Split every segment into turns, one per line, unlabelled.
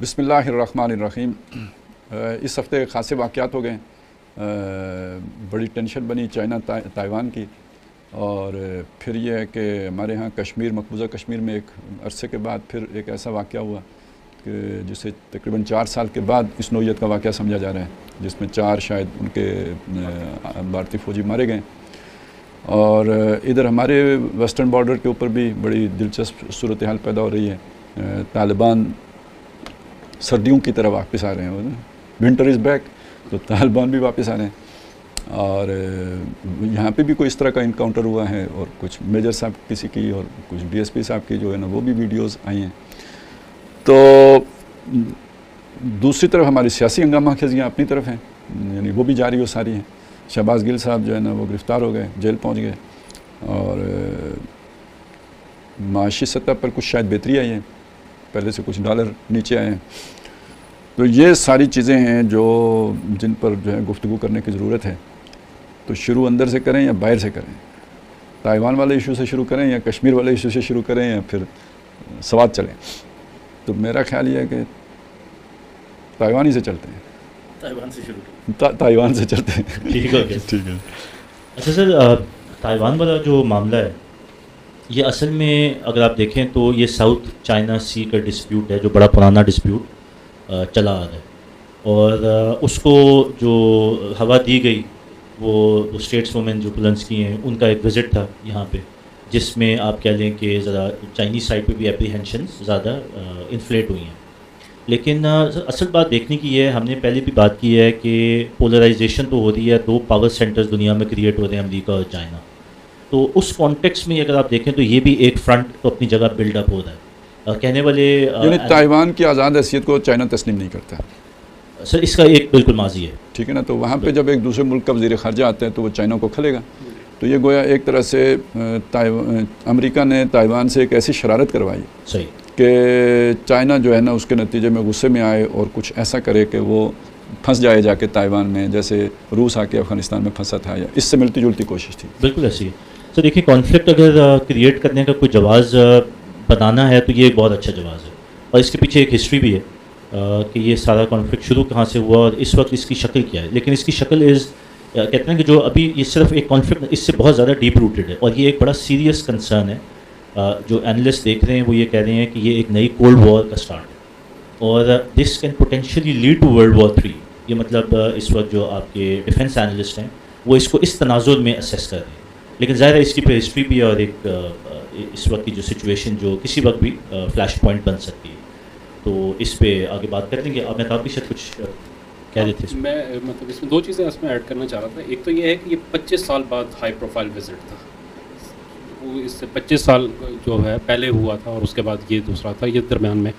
बिस्मिल्लाहिर्रहमानिर्रहीम। इस हफ़्ते ख़ासे वाक़यात हो गए। बड़ी टेंशन बनी चाइना ताइवान की, और फिर यह है कि हमारे यहाँ कश्मीर, मकबूजा कश्मीर में एक अरसे के बाद फिर एक ऐसा वाक़या हुआ कि जिसे तकरीबन 4 साल के बाद इस नौइयत का वाक़या समझा जा रहा है, जिसमें 4 शायद उनके भारतीय फ़ौजी मारे गए। और इधर हमारे वेस्टर्न बॉर्डर के ऊपर भी बड़ी दिलचस्प सूरत हाल पैदा हो रही है। तालिबान सर्दियों की तरह वापस आ रहे हैं, विंटर इज़ बैक, तो तालिबान भी वापस आ रहे हैं। और यहाँ पे भी कोई इस तरह का इनकाउंटर हुआ है, और कुछ मेजर साहब किसी की और कुछ डीएसपी साहब की जो है ना वो भी वीडियोस आई हैं। तो दूसरी तरफ हमारी सियासी हंगामा खेजियाँ अपनी तरफ हैं, यानी वो भी जारी व सारी हैं। शहबाज गिल साहब जो है ना वो गिरफ़्तार हो गए, जेल पहुँच गए, और माशी सतह पर कुछ शायद बेहतरी आई है, पहले से कुछ डॉलर नीचे आए हैं। तो ये सारी चीज़ें हैं जिन पर जो है गुफ्तगू करने की ज़रूरत है। तो शुरू अंदर से करें या बाहर से करें, ताइवान वाले इशू से शुरू करें या कश्मीर वाले इशू से शुरू करें, या फिर सवाद चलें। तो मेरा ख्याल ये है कि ताइवान ही से चलते हैं,
ताइवान से शुरू
ताइवान से चलते हैं।
ठीक है
ठीक है।
अच्छा सर, ताइवान वाला जो मामला है ये असल में अगर आप देखें तो ये साउथ चाइना सी का डिस्प्यूट है, जो बड़ा पुराना डिस्प्यूट चला आ रहा है। और उसको जो हवा दी गई वो स्टेट्स वुमेन जो पुलेंस्की हैं उनका एक विज़िट था यहाँ पे, जिसमें आप कह लें कि ज़रा चाइनीज़ साइड पे भी एप्रीहेंशंस ज़्यादा इन्फ्लेट हुई हैं। लेकिन असल बात देखने की है, हमने पहले भी बात की है कि पोलराइजेशन तो हो रही है, 2 पावर सेंटर्स दुनिया में क्रिएट हो रहे हैं, अमेरिका और चाइना। तो उस कॉन्टेक्स्ट में अगर आप देखें तो ये भी एक फ्रंट तो अपनी जगह बिल्डअप हो रहा है। कहने वाले
यानी ताइवान की आज़ाद हैसियत को चाइना तस्लीम नहीं करता।
सर इसका एक बिल्कुल माजी है,
ठीक है ना। तो वहाँ पे जब एक दूसरे मुल्क का वज़ीर ख़ारजा आते हैं तो वो चाइना को खलेगा। तो ये गोया एक तरह से अमेरिका ने ताइवान से एक ऐसी शरारत करवाई
सही
कि चाइना जो है ना उसके नतीजे में गुस्से में आए और कुछ ऐसा करे कि वो फंस जाए जाके ताइवान में, जैसे रूस आके अफ़गानिस्तान में फंसा था, या इससे मिलती जुलती कोशिश थी।
बिल्कुल ऐसी है। सर देखिए, कॉन्फ्लिक्ट अगर क्रिएट करने का कोई जवाज़ बनाना है तो ये एक बहुत अच्छा जवाज़ है, और इसके पीछे एक हिस्ट्री भी है कि ये सारा कॉन्फ्लिक्ट शुरू कहाँ से हुआ और इस वक्त इसकी शक्ल क्या है। लेकिन इसकी शक्ल कहते हैं कि जो अभी ये सिर्फ एक कॉन्फ्लिक्ट, इससे बहुत ज़्यादा डीप रूटेड है, और ये एक बड़ा सीरियस कंसर्न है। जो एनालिस्ट देख रहे हैं वो ये कह रहे हैं कि ये एक नई कोल्ड वॉर का स्टार्ट है, और this can potentially lead to world war 3। ये मतलब इस वक्त जो आपके डिफेंस एनालिस्ट हैं वो इसको इस तनाजुर में असेस कर रहे हैं। लेकिन ज़ाहिर है इसकी हिस्ट्री भी है, और एक इस वक्त की जो सिचुएशन जो किसी वक्त भी फ्लैश पॉइंट बन सकती है। तो इस पे आगे बात कर लेंगे। अब मैं तो आपकी शायद कुछ कह रहे थे।
मैं मतलब इसमें 2 चीज़ें इसमें ऐड करना चाह रहा था। एक तो ये है कि ये 25 साल बाद हाई प्रोफाइल विजिट था। वो इससे 25 साल जो है पहले हुआ था, और उसके बाद ये दूसरा था। ये दरमियान में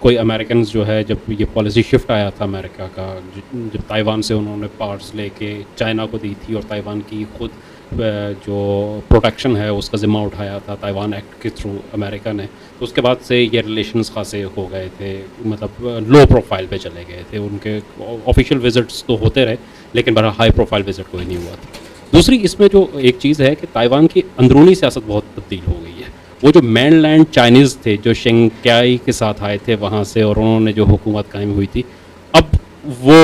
कोई अमेरिकन जो है, जब ये पॉलिसी शिफ्ट आया था अमेरिका का, जब ताइवान से उन्होंने पार्ट्स लेके चाइना को दी थी, और ताइवान की खुद जो प्रोटेक्शन है उसका ज़िम्मा उठाया था ताइवान एक्ट के थ्रू अमेरिका ने। तो उसके बाद से ये रिलेशंस खासे हो गए थे, मतलब लो प्रोफाइल पे चले गए थे। उनके ऑफिशियल विजिट्स तो होते रहे, लेकिन बड़ा हाई प्रोफाइल विजिट कोई नहीं हुआ था। दूसरी इसमें जो एक चीज़ है कि ताइवान की अंदरूनी सियासत बहुत तब्दील हो गई है। वो जो मेनलैंड चाइनीज़ थे जो शेंगक्याई के साथ आए थे वहाँ से, और उन्होंने जो हुकूमत कायम हुई थी, अब वो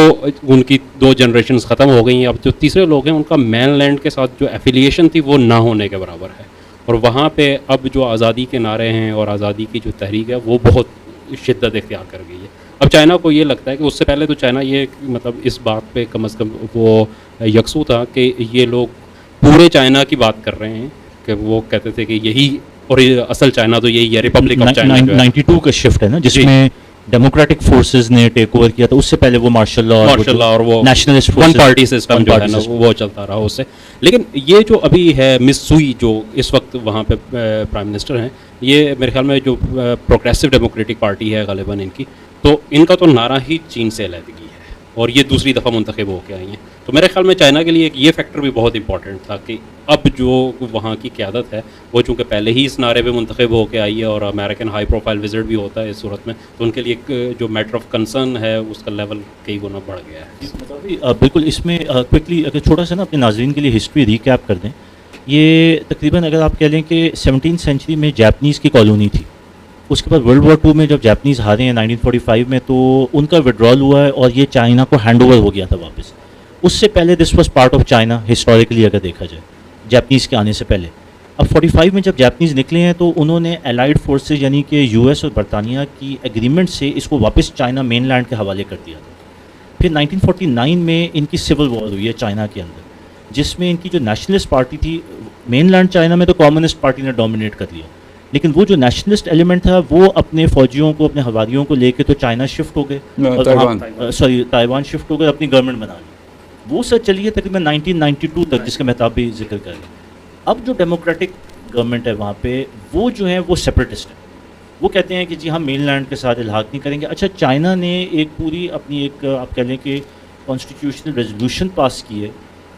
उनकी 2 जनरेशन्स ख़त्म हो गई हैं। अब जो तीसरे लोग हैं उनका मेनलैंड के साथ जो एफिलिएशन थी वो ना होने के बराबर है, और वहाँ पे अब जो आज़ादी के नारे हैं और आज़ादी की जो तहरीक है वो बहुत शिद्दत इख्तियार कर गई है। अब चाइना को ये लगता है कि उससे पहले तो चाइना ये मतलब इस बात पे कम से कम वो यकसू था कि ये लोग पूरे चाइना की बात कर रहे हैं, कि वो कहते थे कि यही और ये असल चाइना तो यही है, रिपब्लिक ऑफ चाइना जो है।
92 का शिफ्ट है ना, जिसमें डेमोक्रेटिक फोर्सेस ने टेक ओवर किया था। उससे पहले वो मार्शल लॉ और वो नेशनलिस्ट
वन पार्टी सिस्टम जो है ना वो चलता रहा उससे। लेकिन ये जो अभी है मिस सुई जो इस वक्त वहाँ पे प्राइम मिनिस्टर हैं, ये मेरे ख्याल में जो प्रोग्रेसिव डेमोक्रेटिक पार्टी है गालिबन इनकी, तो इनका तो नारा ही चीन से अलहदगी है, और ये दूसरी दफ़ा मुंतखब होकर आई हैं। तो मेरे ख्याल में चाइना के लिए एक ये फैक्टर भी बहुत इंपॉर्टेंट था कि अब जो वहाँ की क़यादत है वो चूँकि पहले ही इस नारे पे मुंतखब होकर आई है, और अमेरिकन हाई प्रोफाइल विजिट भी होता है इस सूरत में, तो उनके लिए जो मैटर ऑफ कंसर्न है उसका लेवल कई गुना बढ़ गया है।
बिल्कुल। इसमें क्विकली अगर छोटा सा ना अपने नाज़रीन के लिए हिस्ट्री रिकैप कर दें। ये तकरीबन अगर आप कह लें कि 17th सेंचुरी में जापानीज़ की कॉलोनी थी, उसके बाद वर्ल्ड वॉर 2 में जब जापानीज़ हारे हैं 1945 में, तो उनका विड्रॉल हुआ है और ये चाइना को हैंड ओवर हो गया था वापस। उससे पहले this was part of China historically अगर देखा जाए, जापानीज़ के आने से पहले। अब 45 में जब जापानीज़ निकले हैं तो उन्होंने एलाइड फोर्सेज यानी कि यूएस और बरतानिया की एग्रीमेंट से इसको वापस चाइना मेनलैंड के हवाले कर दिया था। फिर 1949 में इनकी सिविल वॉर हुई है चाइना के अंदर, जिसमें इनकी जो नेशनलिस्ट पार्टी थी, मेनलैंड चाइना में तो कम्युनिस्ट पार्टी ने डोमिनेट कर लिया, लेकिन वो जो नेशनलिस्ट एलिमेंट था वो अपने फौजियों को, अपने हवारियों को लेके तो चाइना शिफ्ट हो गए, ताइवान शिफ्ट हो गए, अपनी गवर्नमेंट बना ली। वो सर चली है तकरीबन 1992 तक, जिसका मैं भी जिक्र कर रहा हूँ। अब जो डेमोक्रेटिक गवर्नमेंट है वहाँ पे, वो जो है वो सेपरेटिस्ट है। वो कहते हैं कि जी हम मेनलैंड के साथ इल्हाक नहीं करेंगे। अच्छा, चाइना ने एक पूरी अपनी एक आप कह लें कि कॉन्स्टिट्यूशनल रेजोल्यूशन पास की है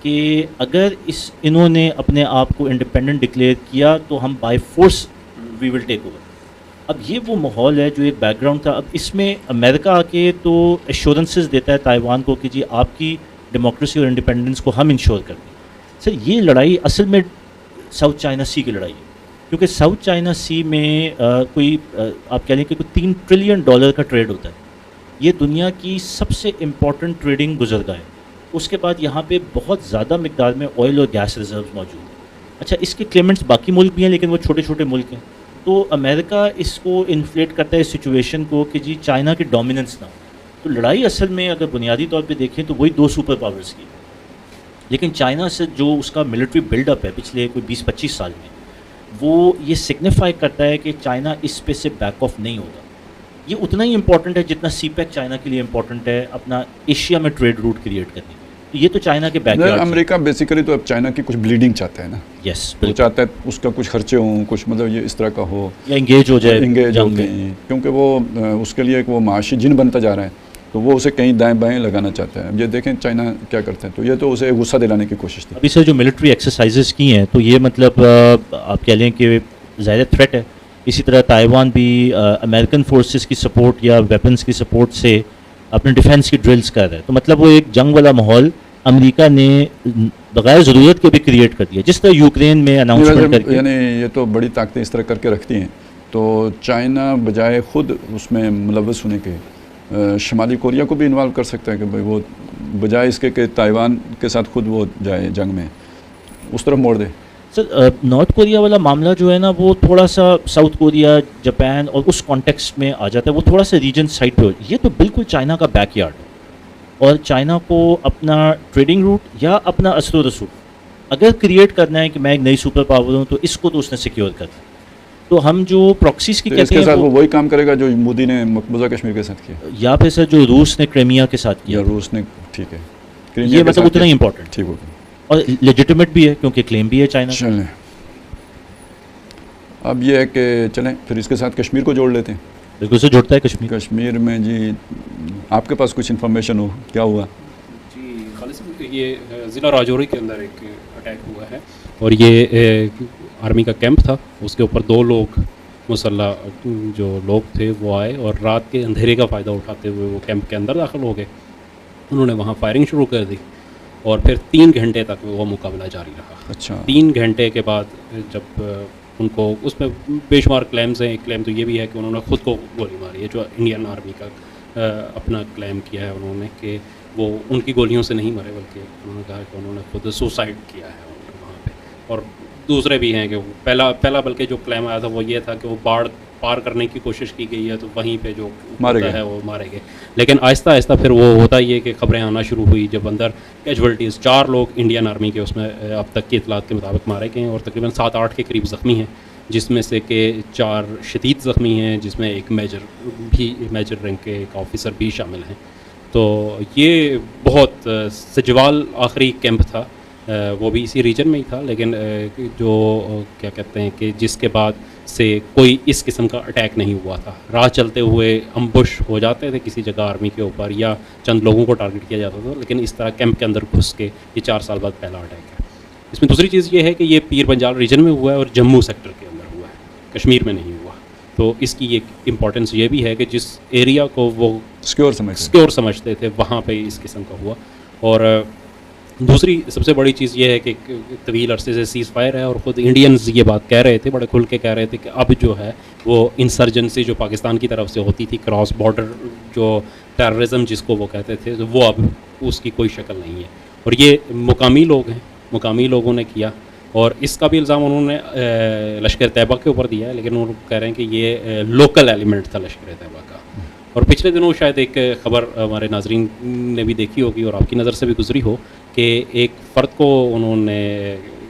कि अगर इन्होंने अपने आप को इंडिपेंडेंट डिक्लेयर किया तो हम by force we will take over. अब ये वो माहौल है जो एक बैकग्राउंड था। अब इसमें अमेरिका आके तो एश्योरेंसेस देता है ताइवान को कि जी आपकी डेमोक्रेसी और इंडिपेंडेंस को हम इंश्योर करते हैं। सर ये लड़ाई असल में साउथ चाइना सी की लड़ाई है, क्योंकि साउथ चाइना सी में आप कह लें कि कोई $3 ट्रिलियन का ट्रेड होता है। ये दुनिया की सबसे इम्पॉर्टेंट ट्रेडिंग गुजरगाह है। उसके बाद यहाँ पे बहुत ज़्यादा मिकदार में ऑयल और गैस रिजर्व मौजूद हैं। अच्छा, इसके क्लेमेंट्स बाकी मुल्क भी हैं, लेकिन वो छोटे छोटे मुल्क हैं। तो अमेरिका इसको इन्फ्लेट करता है इस सिचुएशन को कि जी चाइना की डोमिनेंस ना हो। तो लड़ाई असल में अगर बुनियादी तौर पे देखें तो वही दो सुपर पावर्स की, लेकिन चाइना से जो उसका मिलिट्री बिल्डअप है पिछले कोई 20-25 साल में, वो ये सिग्निफाई करता है कि चाइना इस पे से बैक ऑफ नहीं होगा। ये उतना ही इंपॉर्टेंट है जितना सीपैक चाइना के लिए इंपॉर्टेंट है अपना एशिया में ट्रेड रूट क्रिएट करने के लिए। तो ये तो चाइना के बैकयार्ड।
अमेरिका बेसिकली तो अब चाइना की कुछ ब्लीडिंग चाहता है ना।
यस,
वो चाहता है उसका कुछ खर्चे हों, कुछ मतलब ये इस तरह का हो,
या इंगेज हो जाए,
इंगेज हो गई, क्योंकि वो उसके लिए एक वो माशी जिन बनता जा रहा है, तो वो उसे कहीं दाएं बाएं लगाना चाहता है। अब ये देखें चाइना क्या करता है, तो ये तो उसे गुस्सा दिलाने की कोशिश थी।
अभी सर जो मिलिट्री एक्सरसाइजेस की हैं तो ये मतलब आप कह लें कि ज़ाहिर थ्रेट है। इसी तरह ताइवान भी अमेरिकन फोर्सेस की सपोर्ट या वेपन्स की सपोर्ट से अपने डिफेंस की ड्रिल्स कर रहा है। तो मतलब वो एक जंग वाला माहौल अमेरिका ने बगैर ज़रूरत के भी क्रिएट कर दिया, जिस तरह यूक्रेन में अनाउंसमेंट करके।
यानी ये तो बड़ी ताकतें इस तरह करके रखती हैं, तो चाइना बजाय खुद उसमें मुलव्वस होने के शुमाली कोरिया को भी इन्वॉल्व कर सकता है कि भाई वो बजाय इसके कि ताइवान के साथ खुद वो जाए जंग में, उस तरफ मोड़ दे।
सर नॉर्थ कोरिया वाला मामला जो है ना, वो थोड़ा सा साउथ कोरिया, जापान और उस कॉन्टेक्स्ट में आ जाता है। वो थोड़ा सा रीजन साइड पे हो। ये तो बिल्कुल चाइना का बैकयार्ड है, और चाइना को अपना ट्रेडिंग रूट या अपना असर रसूख अगर क्रिएट करना है कि मैं एक नई सुपर पावर हूँ, तो इसको तो उसने सिक्योर करना है। तो हम जो प्रॉक्सीज की
तो
कहते
हैं,
हैं
वो वही काम करेगा जो मोदी ने मकबूजा कश्मीर के साथ किया,
या फिर सर जो रूस ने क्रीमिया के साथ किया।
रूस ने, ठीक है,
ये मतलब उतना ही इंपॉर्टेंट,
ठीक होगा,
और लेजिटिमेट भी है क्योंकि क्लेम भी है चाइना।
चलें, अब ये है कि चलें फिर इसके साथ कश्मीर को जोड़ लेते हैं।
बिल्कुल से जुड़ता है कश्मीर।
कश्मीर में जी आपके पास कुछ इन्फॉर्मेशन हो, क्या हुआ?
जी खालिद, ये ज़िला राजौरी के अंदर एक अटैक हुआ है, और ये आर्मी का कैंप था। उसके ऊपर 2 लोग मुसल्लह जो लोग थे वो आए, और रात के अंधेरे का फ़ायदा उठाते हुए वो कैंप के अंदर दाखिल हो गए। उन्होंने वहाँ फायरिंग शुरू कर दी, और फिर 3 घंटे तक वो मुकाबला जारी रहा।
अच्छा,
3 घंटे के बाद जब उनको, उसमें बेशुमार क्लेम्स हैं। एक क्लेम तो ये भी है कि उन्होंने ख़ुद को गोली मारी है, जो इंडियन आर्मी का अपना क्लेम किया है उन्होंने, कि वो उनकी गोलियों से नहीं मरे, बल्कि उन्होंने कहा कि उन्होंने खुद सुसाइड किया है वहाँ पे। और दूसरे भी हैं कि पहला बल्कि जो क्लेम आया था वो ये था कि वो बाढ़ पार करने की कोशिश की गई है, तो वहीं पे जो होता है वो मारे गए। लेकिन आहिस्ता आहिस्ता फिर वो होता ही है कि खबरें आना शुरू हुई, जब अंदर कैजुअल्टीज़ 4 लोग इंडियन आर्मी के उसमें अब तक की इतलात के मुताबिक मारे गए हैं, और तकरीबन 7-8 के करीब ज़ख्मी हैं, जिसमें से के 4 शदीद ज़ख्मी हैं, जिसमें एक मेजर रैंक के एक ऑफिसर भी शामिल हैं। तो ये बहुत सजवाल आखिरी कैंप था, वो भी इसी रीजन में ही था, लेकिन जो क्या कहते हैं कि जिसके बाद से कोई इस किस्म का अटैक नहीं हुआ था। राह चलते हुए अम्बुश हो जाते थे किसी जगह आर्मी के ऊपर, या चंद लोगों को टारगेट किया जाता था, लेकिन इस तरह कैंप के अंदर घुस के ये 4 साल बाद पहला अटैक है। इसमें दूसरी चीज़ ये है कि ये पीर पंजाल रीजन में हुआ है और जम्मू सेक्टर के अंदर हुआ है, कश्मीर में नहीं हुआ। तो इसकी एक इम्पॉर्टेंस ये भी है कि जिस एरिया को वो सिक्योर समझते थे, वहाँ पे इस किस्म का हुआ। और दूसरी सबसे बड़ी चीज़ ये है कि तवील अरसे से सीज़ फायर है और ख़ुद इंडियंस ये बात कह रहे थे, बड़े खुल के कह रहे थे कि अब जो है वो इंसर्जेंसी जो पाकिस्तान की तरफ से होती थी, क्रॉस बॉर्डर जो टेररिज्म जिसको वो कहते थे, तो वो अब उसकी कोई शक्ल नहीं है। और ये मुकामी लोग हैं, मुकामी लोगों ने किया और इसका भी इल्ज़ाम उन्होंने लश्कर तैयबा के ऊपर दिया है, लेकिन वो कह रहे हैं कि ये लोकल एलिमेंट था लश्कर तैयबा का। और पिछले दिनों शायद एक ख़बर हमारे नाजरीन ने भी देखी होगी और आपकी नज़र से भी गुजरी हो कि एक फ़र्द को उन्होंने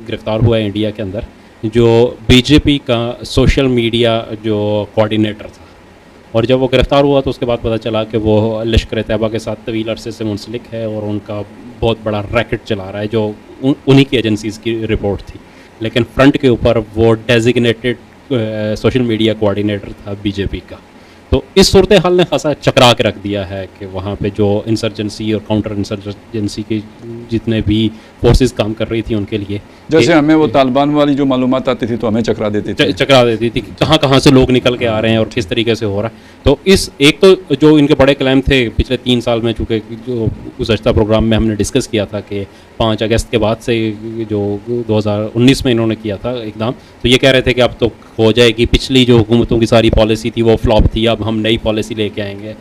गिरफ़्तार हुआ है इंडिया के अंदर, जो बीजेपी का सोशल मीडिया जो कोऑर्डिनेटर था। और जब वो गिरफ़्तार हुआ तो उसके बाद पता चला कि वो लश्कर तैयबा के साथ तवील अरसे से मुंसलिक है और उनका बहुत बड़ा रैकेट चला रहा है, जो उन्हीं की एजेंसीज़ की रिपोर्ट थी। लेकिन फ्रंट के ऊपर वो डेजिग्नेटेड सोशल मीडिया कोऑर्डिनेटर था बीजेपी का। तो इस सूरत हाल ने खासा चकरा के रख दिया है कि वहाँ पे जो इंसर्जेंसी और काउंटर इंसर्जेंसी की जितने भी फोर्सेस काम कर रही थी उनके लिए,
जैसे हमें वो तालिबान वाली जो मालूमात आती थी तो हमें चकरा देती थी,
चकरा देती थी कि कहाँ से लोग निकल के आ रहे हैं और किस तरीके से हो रहा है। तो इस एक तो जो इनके बड़े क्लेम थे पिछले 3 साल में, चूँकि जो गुज़श्ता प्रोग्राम में हमने डिस्कस किया था कि 5 अगस्त के बाद से जो 2019 में इन्होंने किया था इकदाम, तो ये कह रहे थे कि अब तो हो जाएगी, पिछली जो हुकूमतों की सारी पॉलिसी थी वो फ्लॉप थी, अब हम नई पॉलिसी लेके आएंगे।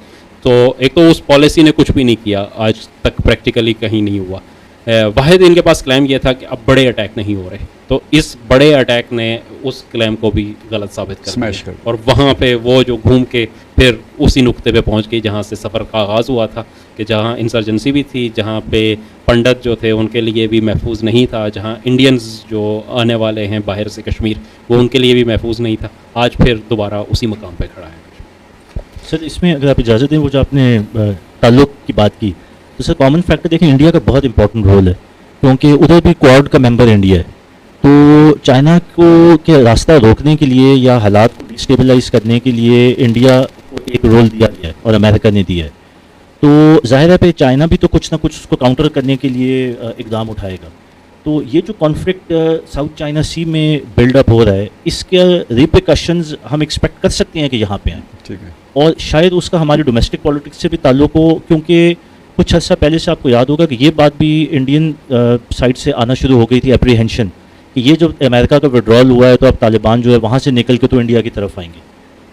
तो एक तो उस पॉलिसी ने कुछ भी नहीं किया, आज तक प्रैक्टिकली कहीं नहीं हुआ। वाहिद इनके पास क्लेम ये था कि अब बड़े अटैक नहीं हो रहे, तो इस बड़े अटैक ने उस क्लेम को भी गलत साबित कर दिया और वहाँ पे वो जो घूम के फिर उसी नुक्ते पे पहुँच गई जहाँ से सफ़र का आगाज़ हुआ था, कि जहाँ इंसर्जेंसी भी थी, जहाँ पे पंडित जो थे उनके लिए भी महफूज नहीं था, जहाँ इंडियंस जो आने वाले हैं बाहर से कश्मीर, वो उनके लिए भी महफूज नहीं था। आज फिर दोबारा उसी मकाम पर खड़ा है।
सर, इसमें अगर आप इजाज़त दें, वो जो आपने ताल्लुक़ की बात की, तो सर कॉमन फैक्टर देखें, इंडिया का बहुत इंपॉर्टेंट रोल है, क्योंकि उधर भी क्वाड का मेंबर इंडिया है। तो चाइना को के रास्ता रोकने के लिए या हालात को डिस्टेबलाइज करने के लिए इंडिया को एक रोल दिया गया है और अमेरिका ने दिया है। तो जाहिर है पे चाइना भी तो कुछ ना कुछ उसको काउंटर करने के लिए इकदाम उठाएगा। तो ये जो कॉन्फ्लिक्ट साउथ चाइना सी में बिल्डअप हो रहा है, इसके रिपरकशंस हम एक्सपेक्ट कर सकते हैं कि यहाँ पे आए।
ठीक है।
और शायद उसका हमारी डोमेस्टिक पॉलिटिक्स से भी ताल्लुक हो, क्योंकि कुछ अर्सा पहले से आपको याद होगा कि ये बात भी इंडियन साइड से आना शुरू हो गई थी, एप्रीहेंशन, कि ये जो अमेरिका का विड्रॉल हुआ है तो अब तालिबान जो है वहाँ से निकल के तो इंडिया की तरफ आएंगे।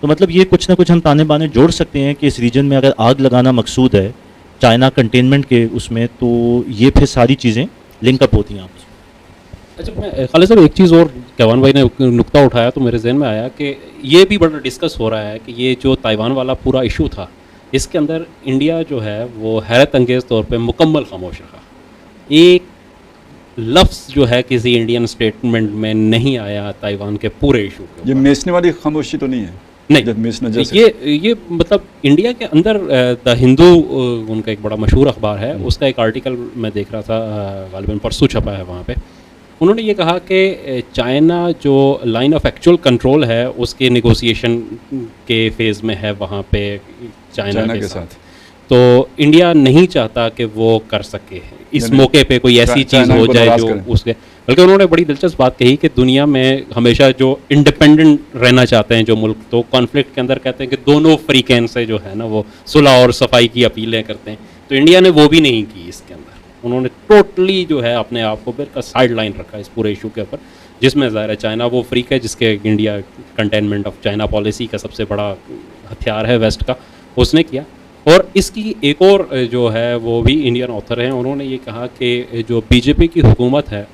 तो मतलब ये कुछ ना कुछ हम ताने बाने जोड़ सकते हैं कि इस रीजन में अगर आग लगाना मकसूद है चाइना कंटेनमेंट के उसमें, तो ये फिर सारी चीज़ें लिंकअप होती हैं आपस में।
अच्छा, मैं खालिद साहब एक चीज़ और कैवान भाई ने नुक्ता उठाया तो मेरे जहन में आया कि ये भी बड़ा डिस्कस हो रहा है कि ये जो ताइवान वाला पूरा इशू था, इसके अंदर इंडिया जो है वो हैरत अंगेज़ तौर पे मुकम्मल खामोश रहा। एक लफ्ज़ जो है किसी इंडियन स्टेटमेंट में नहीं आया ताइवान के पूरे इशू के।
ये मेसने वाली खामोशी तो नहीं है?
नहीं, ये मतलब इंडिया के अंदर द हिंदू उनका एक बड़ा मशहूर अखबार है, उसका एक आर्टिकल मैं देख रहा था, गालिबन परसों छपा है वहाँ पे। उन्होंने ये कहा कि चाइना जो लाइन ऑफ एक्चुअल कंट्रोल है उसके नेगोशिएशन के फेज़ में है वहाँ पे चाइना के साथ। तो इंडिया नहीं चाहता कि वो कर सके इस मौके पे कोई ऐसी चीज़ हो जाए जो उसके, बल्कि उन्होंने बड़ी दिलचस्प बात कही कि दुनिया में हमेशा जो इंडिपेंडेंट रहना चाहते हैं जो मुल्क, तो कॉन्फ्लिक्ट के अंदर कहते हैं कि दोनों फ्रीकैन से जो है ना वो सुलह और सफाई की अपीलें करते हैं। तो इंडिया ने वो भी नहीं की इसके अंदर, उन्होंने टोटली जो है अपने आप को बिल्कुल साइड लाइन रखा इस पूरे इशू के ऊपर, जिसमें ज़ाहिर है चाइना वो फ्रीक है जिसके India containment of China policy का सबसे बड़ा हथियार है वेस्ट का, उसने किया। और इसकी एक और जो है वो भी इंडियन ऑथर हैं, उन्होंने ये कहा कि जो बीजेपी की हुकूमत है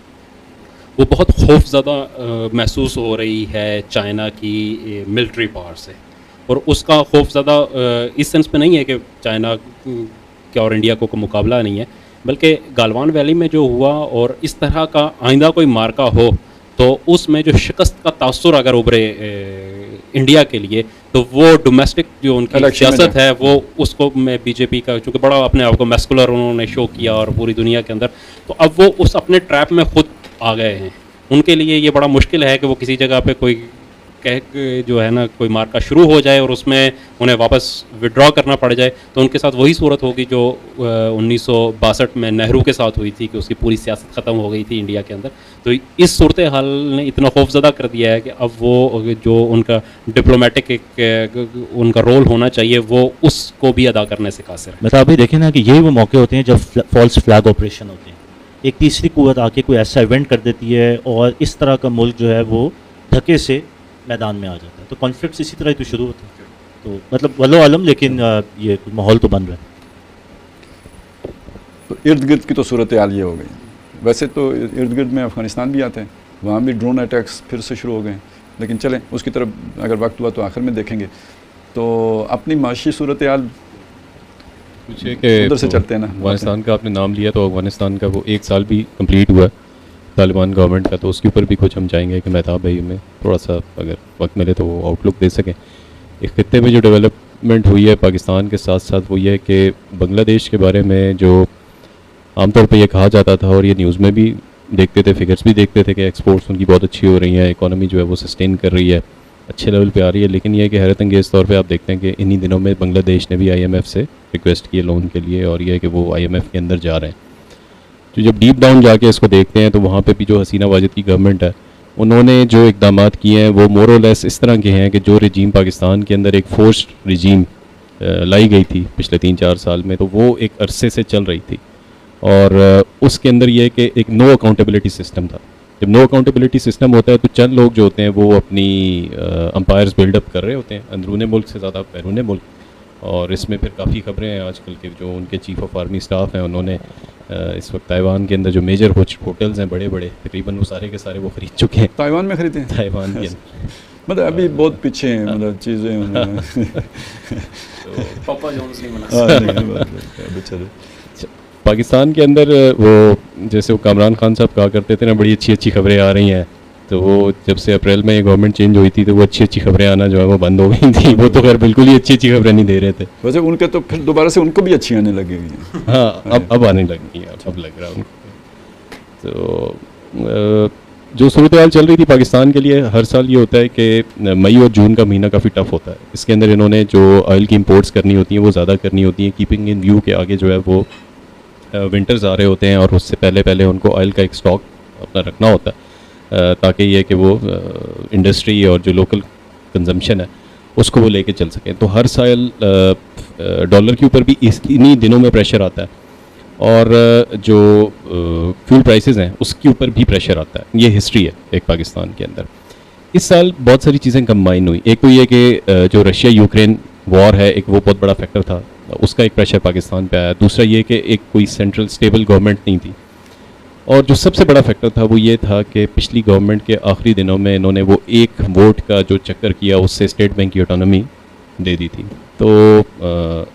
वो बहुत खौफज़दा महसूस हो रही है चाइना की मिलिट्री पावर से, और उसका खौफज़दा इस सेंस पे नहीं है कि चाइना के और इंडिया को मुकाबला नहीं है, बल्कि गालवान वैली में जो हुआ और इस तरह का आइंदा कोई मार्का हो तो उसमें जो शिकस्त का तासुर अगर उभरे इंडिया के लिए, तो वो डोमेस्टिक जो उनकी सियासत है वो उसको में बीजेपी का चूँकि बड़ा अपने आप को मैस्कुलर उन्होंने शो किया और पूरी दुनिया के अंदर, तो अब वो उस अपने ट्रैप में खुद आ गए हैं। उनके लिए ये बड़ा मुश्किल है कि वो किसी जगह पे कोई कह जो है ना कोई मार्का शुरू हो जाए और उसमें उन्हें वापस विड्रॉ करना पड़ जाए, तो उनके साथ वही सूरत होगी जो 1962 में नेहरू के साथ हुई थी कि उसकी पूरी सियासत ख़त्म हो गई थी इंडिया के अंदर। तो इस सूरत हाल ने इतना खौफज़दा कर दिया है कि अब वो जो उनका डिप्लोमेटिक एक उनका रोल होना चाहिए वो उसको भी अदा करने से कासिर है।
मतलब अभी देखें ना कि यही वो मौके होते हैं जब फॉल्स फ्लैग ऑपरेशन होते हैं, एक तीसरी कुव्वत आके कोई ऐसा इवेंट कर देती है और इस तरह का मुल्क जो है वो धक्के से मैदान में आ जाता है। तो कॉन्फ्लिक्ट्स इसी तरह ही तो शुरू होते हैं। तो मतलब वल्लो आलम, लेकिन ये माहौल तो बन रहा है।
तो इर्द गिर्द की तो सूरत हाल ये हो गई। वैसे तो इर्द गिर्द में अफ़गानिस्तान भी आते हैं, वहाँ भी ड्रोन अटैक्स फिर से शुरू हो गए हैं, लेकिन चलें उसकी तरफ अगर वक्त हुआ तो आखिर में देखेंगे। तो अपनी माशी सूरत हाल
पूछिए कि
उधर से चलते हैं ना।
अफगानिस्तान का आपने नाम लिया, तो अफगानिस्तान का वो 1 साल भी कंप्लीट हुआ है तालिबान गवर्नमेंट का, तो उसके ऊपर भी कुछ हम चाहेंगे कि मेहताब भाई में थोड़ा सा अगर वक्त मिले तो वो आउटलुक दे सकें। इस खत्ते में जो डेवलपमेंट हुई है पाकिस्तान के साथ साथ, वो ये है कि बांग्लादेश के बारे में जो आमतौर पर यह कहा जाता था और ये न्यूज़ में भी देखते थे, फिगर्स भी देखते थे कि एक्सपोर्ट्स उनकी बहुत अच्छी हो रही हैं, इकॉनमी जो है वो सस्टेन कर रही है, अच्छे लेवल पे आ रही है। लेकिन यह है कि हैरत अंगेज़ तौर पे आप देखते हैं कि इन्हीं दिनों में बांग्लादेश ने भी IMF से रिक्वेस्ट की है लोन के लिए, और यह है कि वो IMF के अंदर जा रहे हैं। तो जब डीप डाउन जाके इसको देखते हैं तो वहाँ पे भी जो हसीना वाजिद की गवर्नमेंट है, उन्होंने जो इकदाम किए हैं वो मोर और लेस इस तरह के हैं कि जो रजीम पाकिस्तान के अंदर एक फोर्स्ड रजीम लाई गई थी पिछले 3-4 साल में, तो वो एक अरसे से चल रही थी। और उसके अंदर ये कि एक नो अकाउंटेबिलिटी सिस्टम था। जब नो अकाउंटेबिलिटी सिस्टम होता है तो चंद लोग जो होते हैं वो अपनी अंपायर्स बिल्डअप कर रहे होते हैं अंदरूने मुल्क से ज़्यादा बैरूने मुल्क। और इसमें फिर काफ़ी खबरें हैं आजकल के, जो उनके चीफ ऑफ आर्मी स्टाफ हैं, उन्होंने इस वक्त ताइवान के अंदर जो मेजर होटल्स हैं बड़े बड़े, तकरीबन वो सारे के सारे वो ख़रीद चुके हैं।
ताइवान में खरीदे हैं?
ताइवान के
मतलब अभी बहुत पीछे हैं, मतलब चीज़ें
पापा जॉन्स नहीं बना
बेचारे।
पाकिस्तान के अंदर वो जैसे वो कामरान खान साहब कहा करते थे ना, बड़ी अच्छी अच्छी खबरें आ रही हैं, तो वो जब से अप्रैल में गवर्नमेंट चेंज हुई थी तो वो अच्छी अच्छी खबरें आना जो है वो बंद हो गई थी। वो तो खैर बिल्कुल ही अच्छी अच्छी खबरें नहीं दे रहे थे।
वैसे उनके तो फिर दोबारा से उनको भी अच्छी आने लगी हुई हैं।
हाँ, अब आने लगी है, अब लग रहा है उनको। तो जो सूरत हाल चल रही थी पाकिस्तान के लिए, हर साल ये होता है कि मई और जून का महीना काफ़ी टफ होता है। इसके अंदर इन्होंने जो ऑयल की इंपोर्ट्स करनी होती हैं वो ज़्यादा करनी होती हैं, कीपिंग इन व्यू के आगे जो है वो विंटर्स आ रहे होते हैं, और उससे पहले पहले उनको ऑयल का एक स्टॉक अपना रखना होता है, ताकि ये कि वो इंडस्ट्री और जो लोकल कंजम्पशन है उसको वो लेके चल सकें। तो हर साल डॉलर के ऊपर भी इन्हीं दिनों में प्रेशर आता है, और जो फ्यूल प्राइसेस हैं उसके ऊपर भी प्रेशर आता है। ये हिस्ट्री है एक पाकिस्तान के अंदर। इस साल बहुत सारी चीज़ें कंबाइन हुई। एक तो ये कि जो रशिया यूक्रेन वॉर है, एक वो बहुत बड़ा फैक्टर था, उसका एक प्रेशर पाकिस्तान पे आया। दूसरा ये कि एक कोई सेंट्रल स्टेबल गवर्नमेंट नहीं थी, और जो सबसे बड़ा फैक्टर था वो ये था कि पिछली गवर्नमेंट के आखिरी दिनों में इन्होंने वो एक वोट का जो चक्कर किया, उससे स्टेट बैंक की ऑटोनॉमी दे दी थी। तो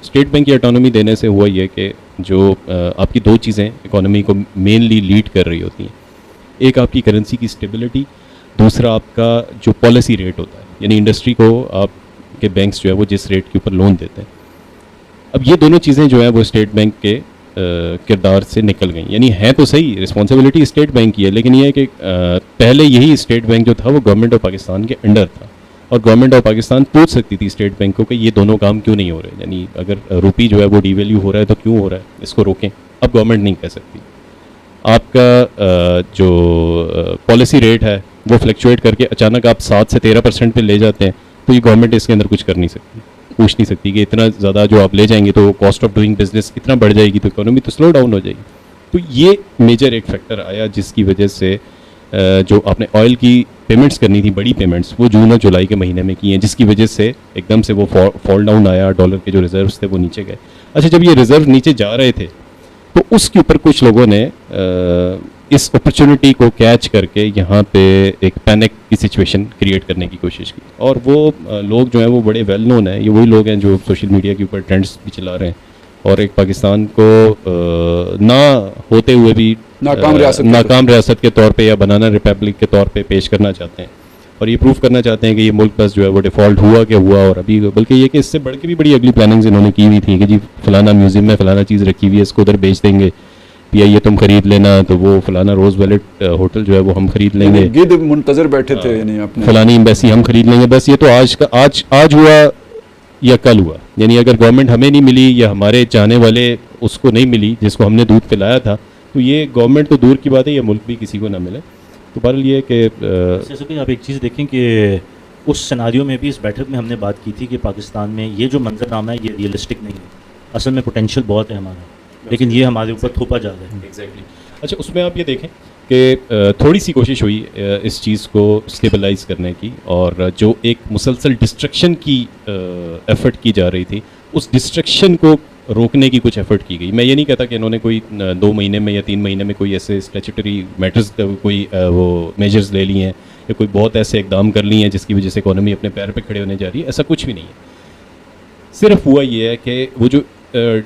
स्टेट बैंक की ऑटोनॉमी देने से हुआ ये कि जो आपकी दो चीज़ें इकोनॉमी को मेनली लीड कर रही होती हैं, एक आपकी करेंसी की स्टेबिलिटी, दूसरा आपका जो पॉलिसी रेट होता है, यानी इंडस्ट्री को आपके बैंक्स जो है वो जिस रेट के ऊपर लोन देते हैं। अब ये दोनों चीज़ें जो है वो स्टेट बैंक के किरदार से निकल गई। यानी है तो सही, रिस्पॉन्सिबिलिटी स्टेट बैंक की है, लेकिन ये है कि पहले यही स्टेट बैंक जो था वो गवर्नमेंट ऑफ पाकिस्तान के अंडर था, और गवर्नमेंट ऑफ पाकिस्तान पूछ सकती थी स्टेट बैंक को कि ये दोनों काम क्यों नहीं हो रहे। यानी अगर रुपी जो है वो डिवैल्यू हो रहा है तो क्यों हो रहा है, इसको रोकें। अब गवर्नमेंट नहीं कह सकती। आपका जो पॉलिसी रेट है वो फ्लक्चुएट करके अचानक आप 7 से 13% पे ले जाते हैं, तो ये गवर्नमेंट इसके अंदर कुछ कर नहीं सकती, पूछ नहीं सकती कि इतना ज़्यादा जो आप ले जाएंगे तो कॉस्ट ऑफ डूइंग बिजनेस इतना बढ़ जाएगी तो इकोनॉमी तो स्लो डाउन हो जाएगी। तो ये मेजर एक फैक्टर आया जिसकी वजह से जो आपने ऑयल की पेमेंट्स करनी थी, बड़ी पेमेंट्स, वो जून और जुलाई के महीने में की हैं, जिसकी वजह से एकदम से वो फॉल डाउन आया, डॉलर के जो रिजर्व्स थे वो नीचे गए। अच्छा, जब ये रिजर्व नीचे जा रहे थे तो उसके ऊपर कुछ लोगों ने इस अपॉर्चुनिटी को कैच करके यहाँ पे एक पैनिक की सिचुएशन क्रिएट करने की कोशिश की, और वो लोग जो हैं वो बड़े वेल नोन हैं। ये वही लोग हैं जो सोशल मीडिया के ऊपर ट्रेंड्स भी चला रहे हैं, और एक पाकिस्तान को ना होते हुए भी नाकाम रियासत के तौर पे या बनाना रिपब्लिक के तौर पे पेश करना चाहते हैं, और ये प्रूव करना चाहते हैं कि ये मुल्क बस जो है वो डिफ़ॉल्ट हुआ क्या हुआ। और अभी बल्कि ये कि इससे बढ़ के भी बड़ी अगली प्लानिंग्स इन्होंने की हुई थी कि जी फलाना म्यूज़ियम में फलाना चीज़ रखी हुई है, इसको उधर बेच देंगे, या ये तुम खरीद लेना, तो वो फलाना रोज़ वैलेट होटल जो है वो हम खरीद लेंगे,
गिद्ध मुंतजर बैठे थे, यानी अपने
फलानी एम्बेसी हम खरीद लेंगे। बस ये तो आज हुआ या कल हुआ। यानी अगर गवर्नमेंट हमें नहीं मिली या हमारे चाहने वाले उसको नहीं मिली जिसको हमने दूध पिलाया था, तो ये गवर्नमेंट तो दूर की बात है, ये मुल्क भी किसी को ना मिले। तो बहरहाल ये कि
जैसे कि आप एक चीज़ देखें कि उस सिनारियो में भी इस बैठक में हमने बात की थी कि पाकिस्तान में ये जो मंजरनामा है ये रियलिस्टिक नहीं है, असल में पोटेंशियल बहुत है हमारा, लेकिन ये हमारे ऊपर थोपा जा रहा है।
एग्जैक्टली अच्छा, उसमें आप ये देखें कि थोड़ी सी कोशिश हुई इस चीज़ को स्टेबलाइज करने की, और जो एक मुसलसल डिस्ट्रक्शन की एफर्ट की जा रही थी, उस डिस्ट्रक्शन को रोकने की कुछ एफर्ट की गई। मैं ये नहीं कहता कि इन्होंने कोई 2 महीने में या 3 महीने में कोई ऐसे स्टैट्यूटरी मैटर्स कोई वो मेजर्स ले लिए हैं या कोई बहुत ऐसे इकदाम कर लिए हैं जिसकी वजह से इकोनॉमी अपने पैर पे खड़े होने जा रही है, ऐसा कुछ भी नहीं है। सिर्फ हुआ ये है कि वो जो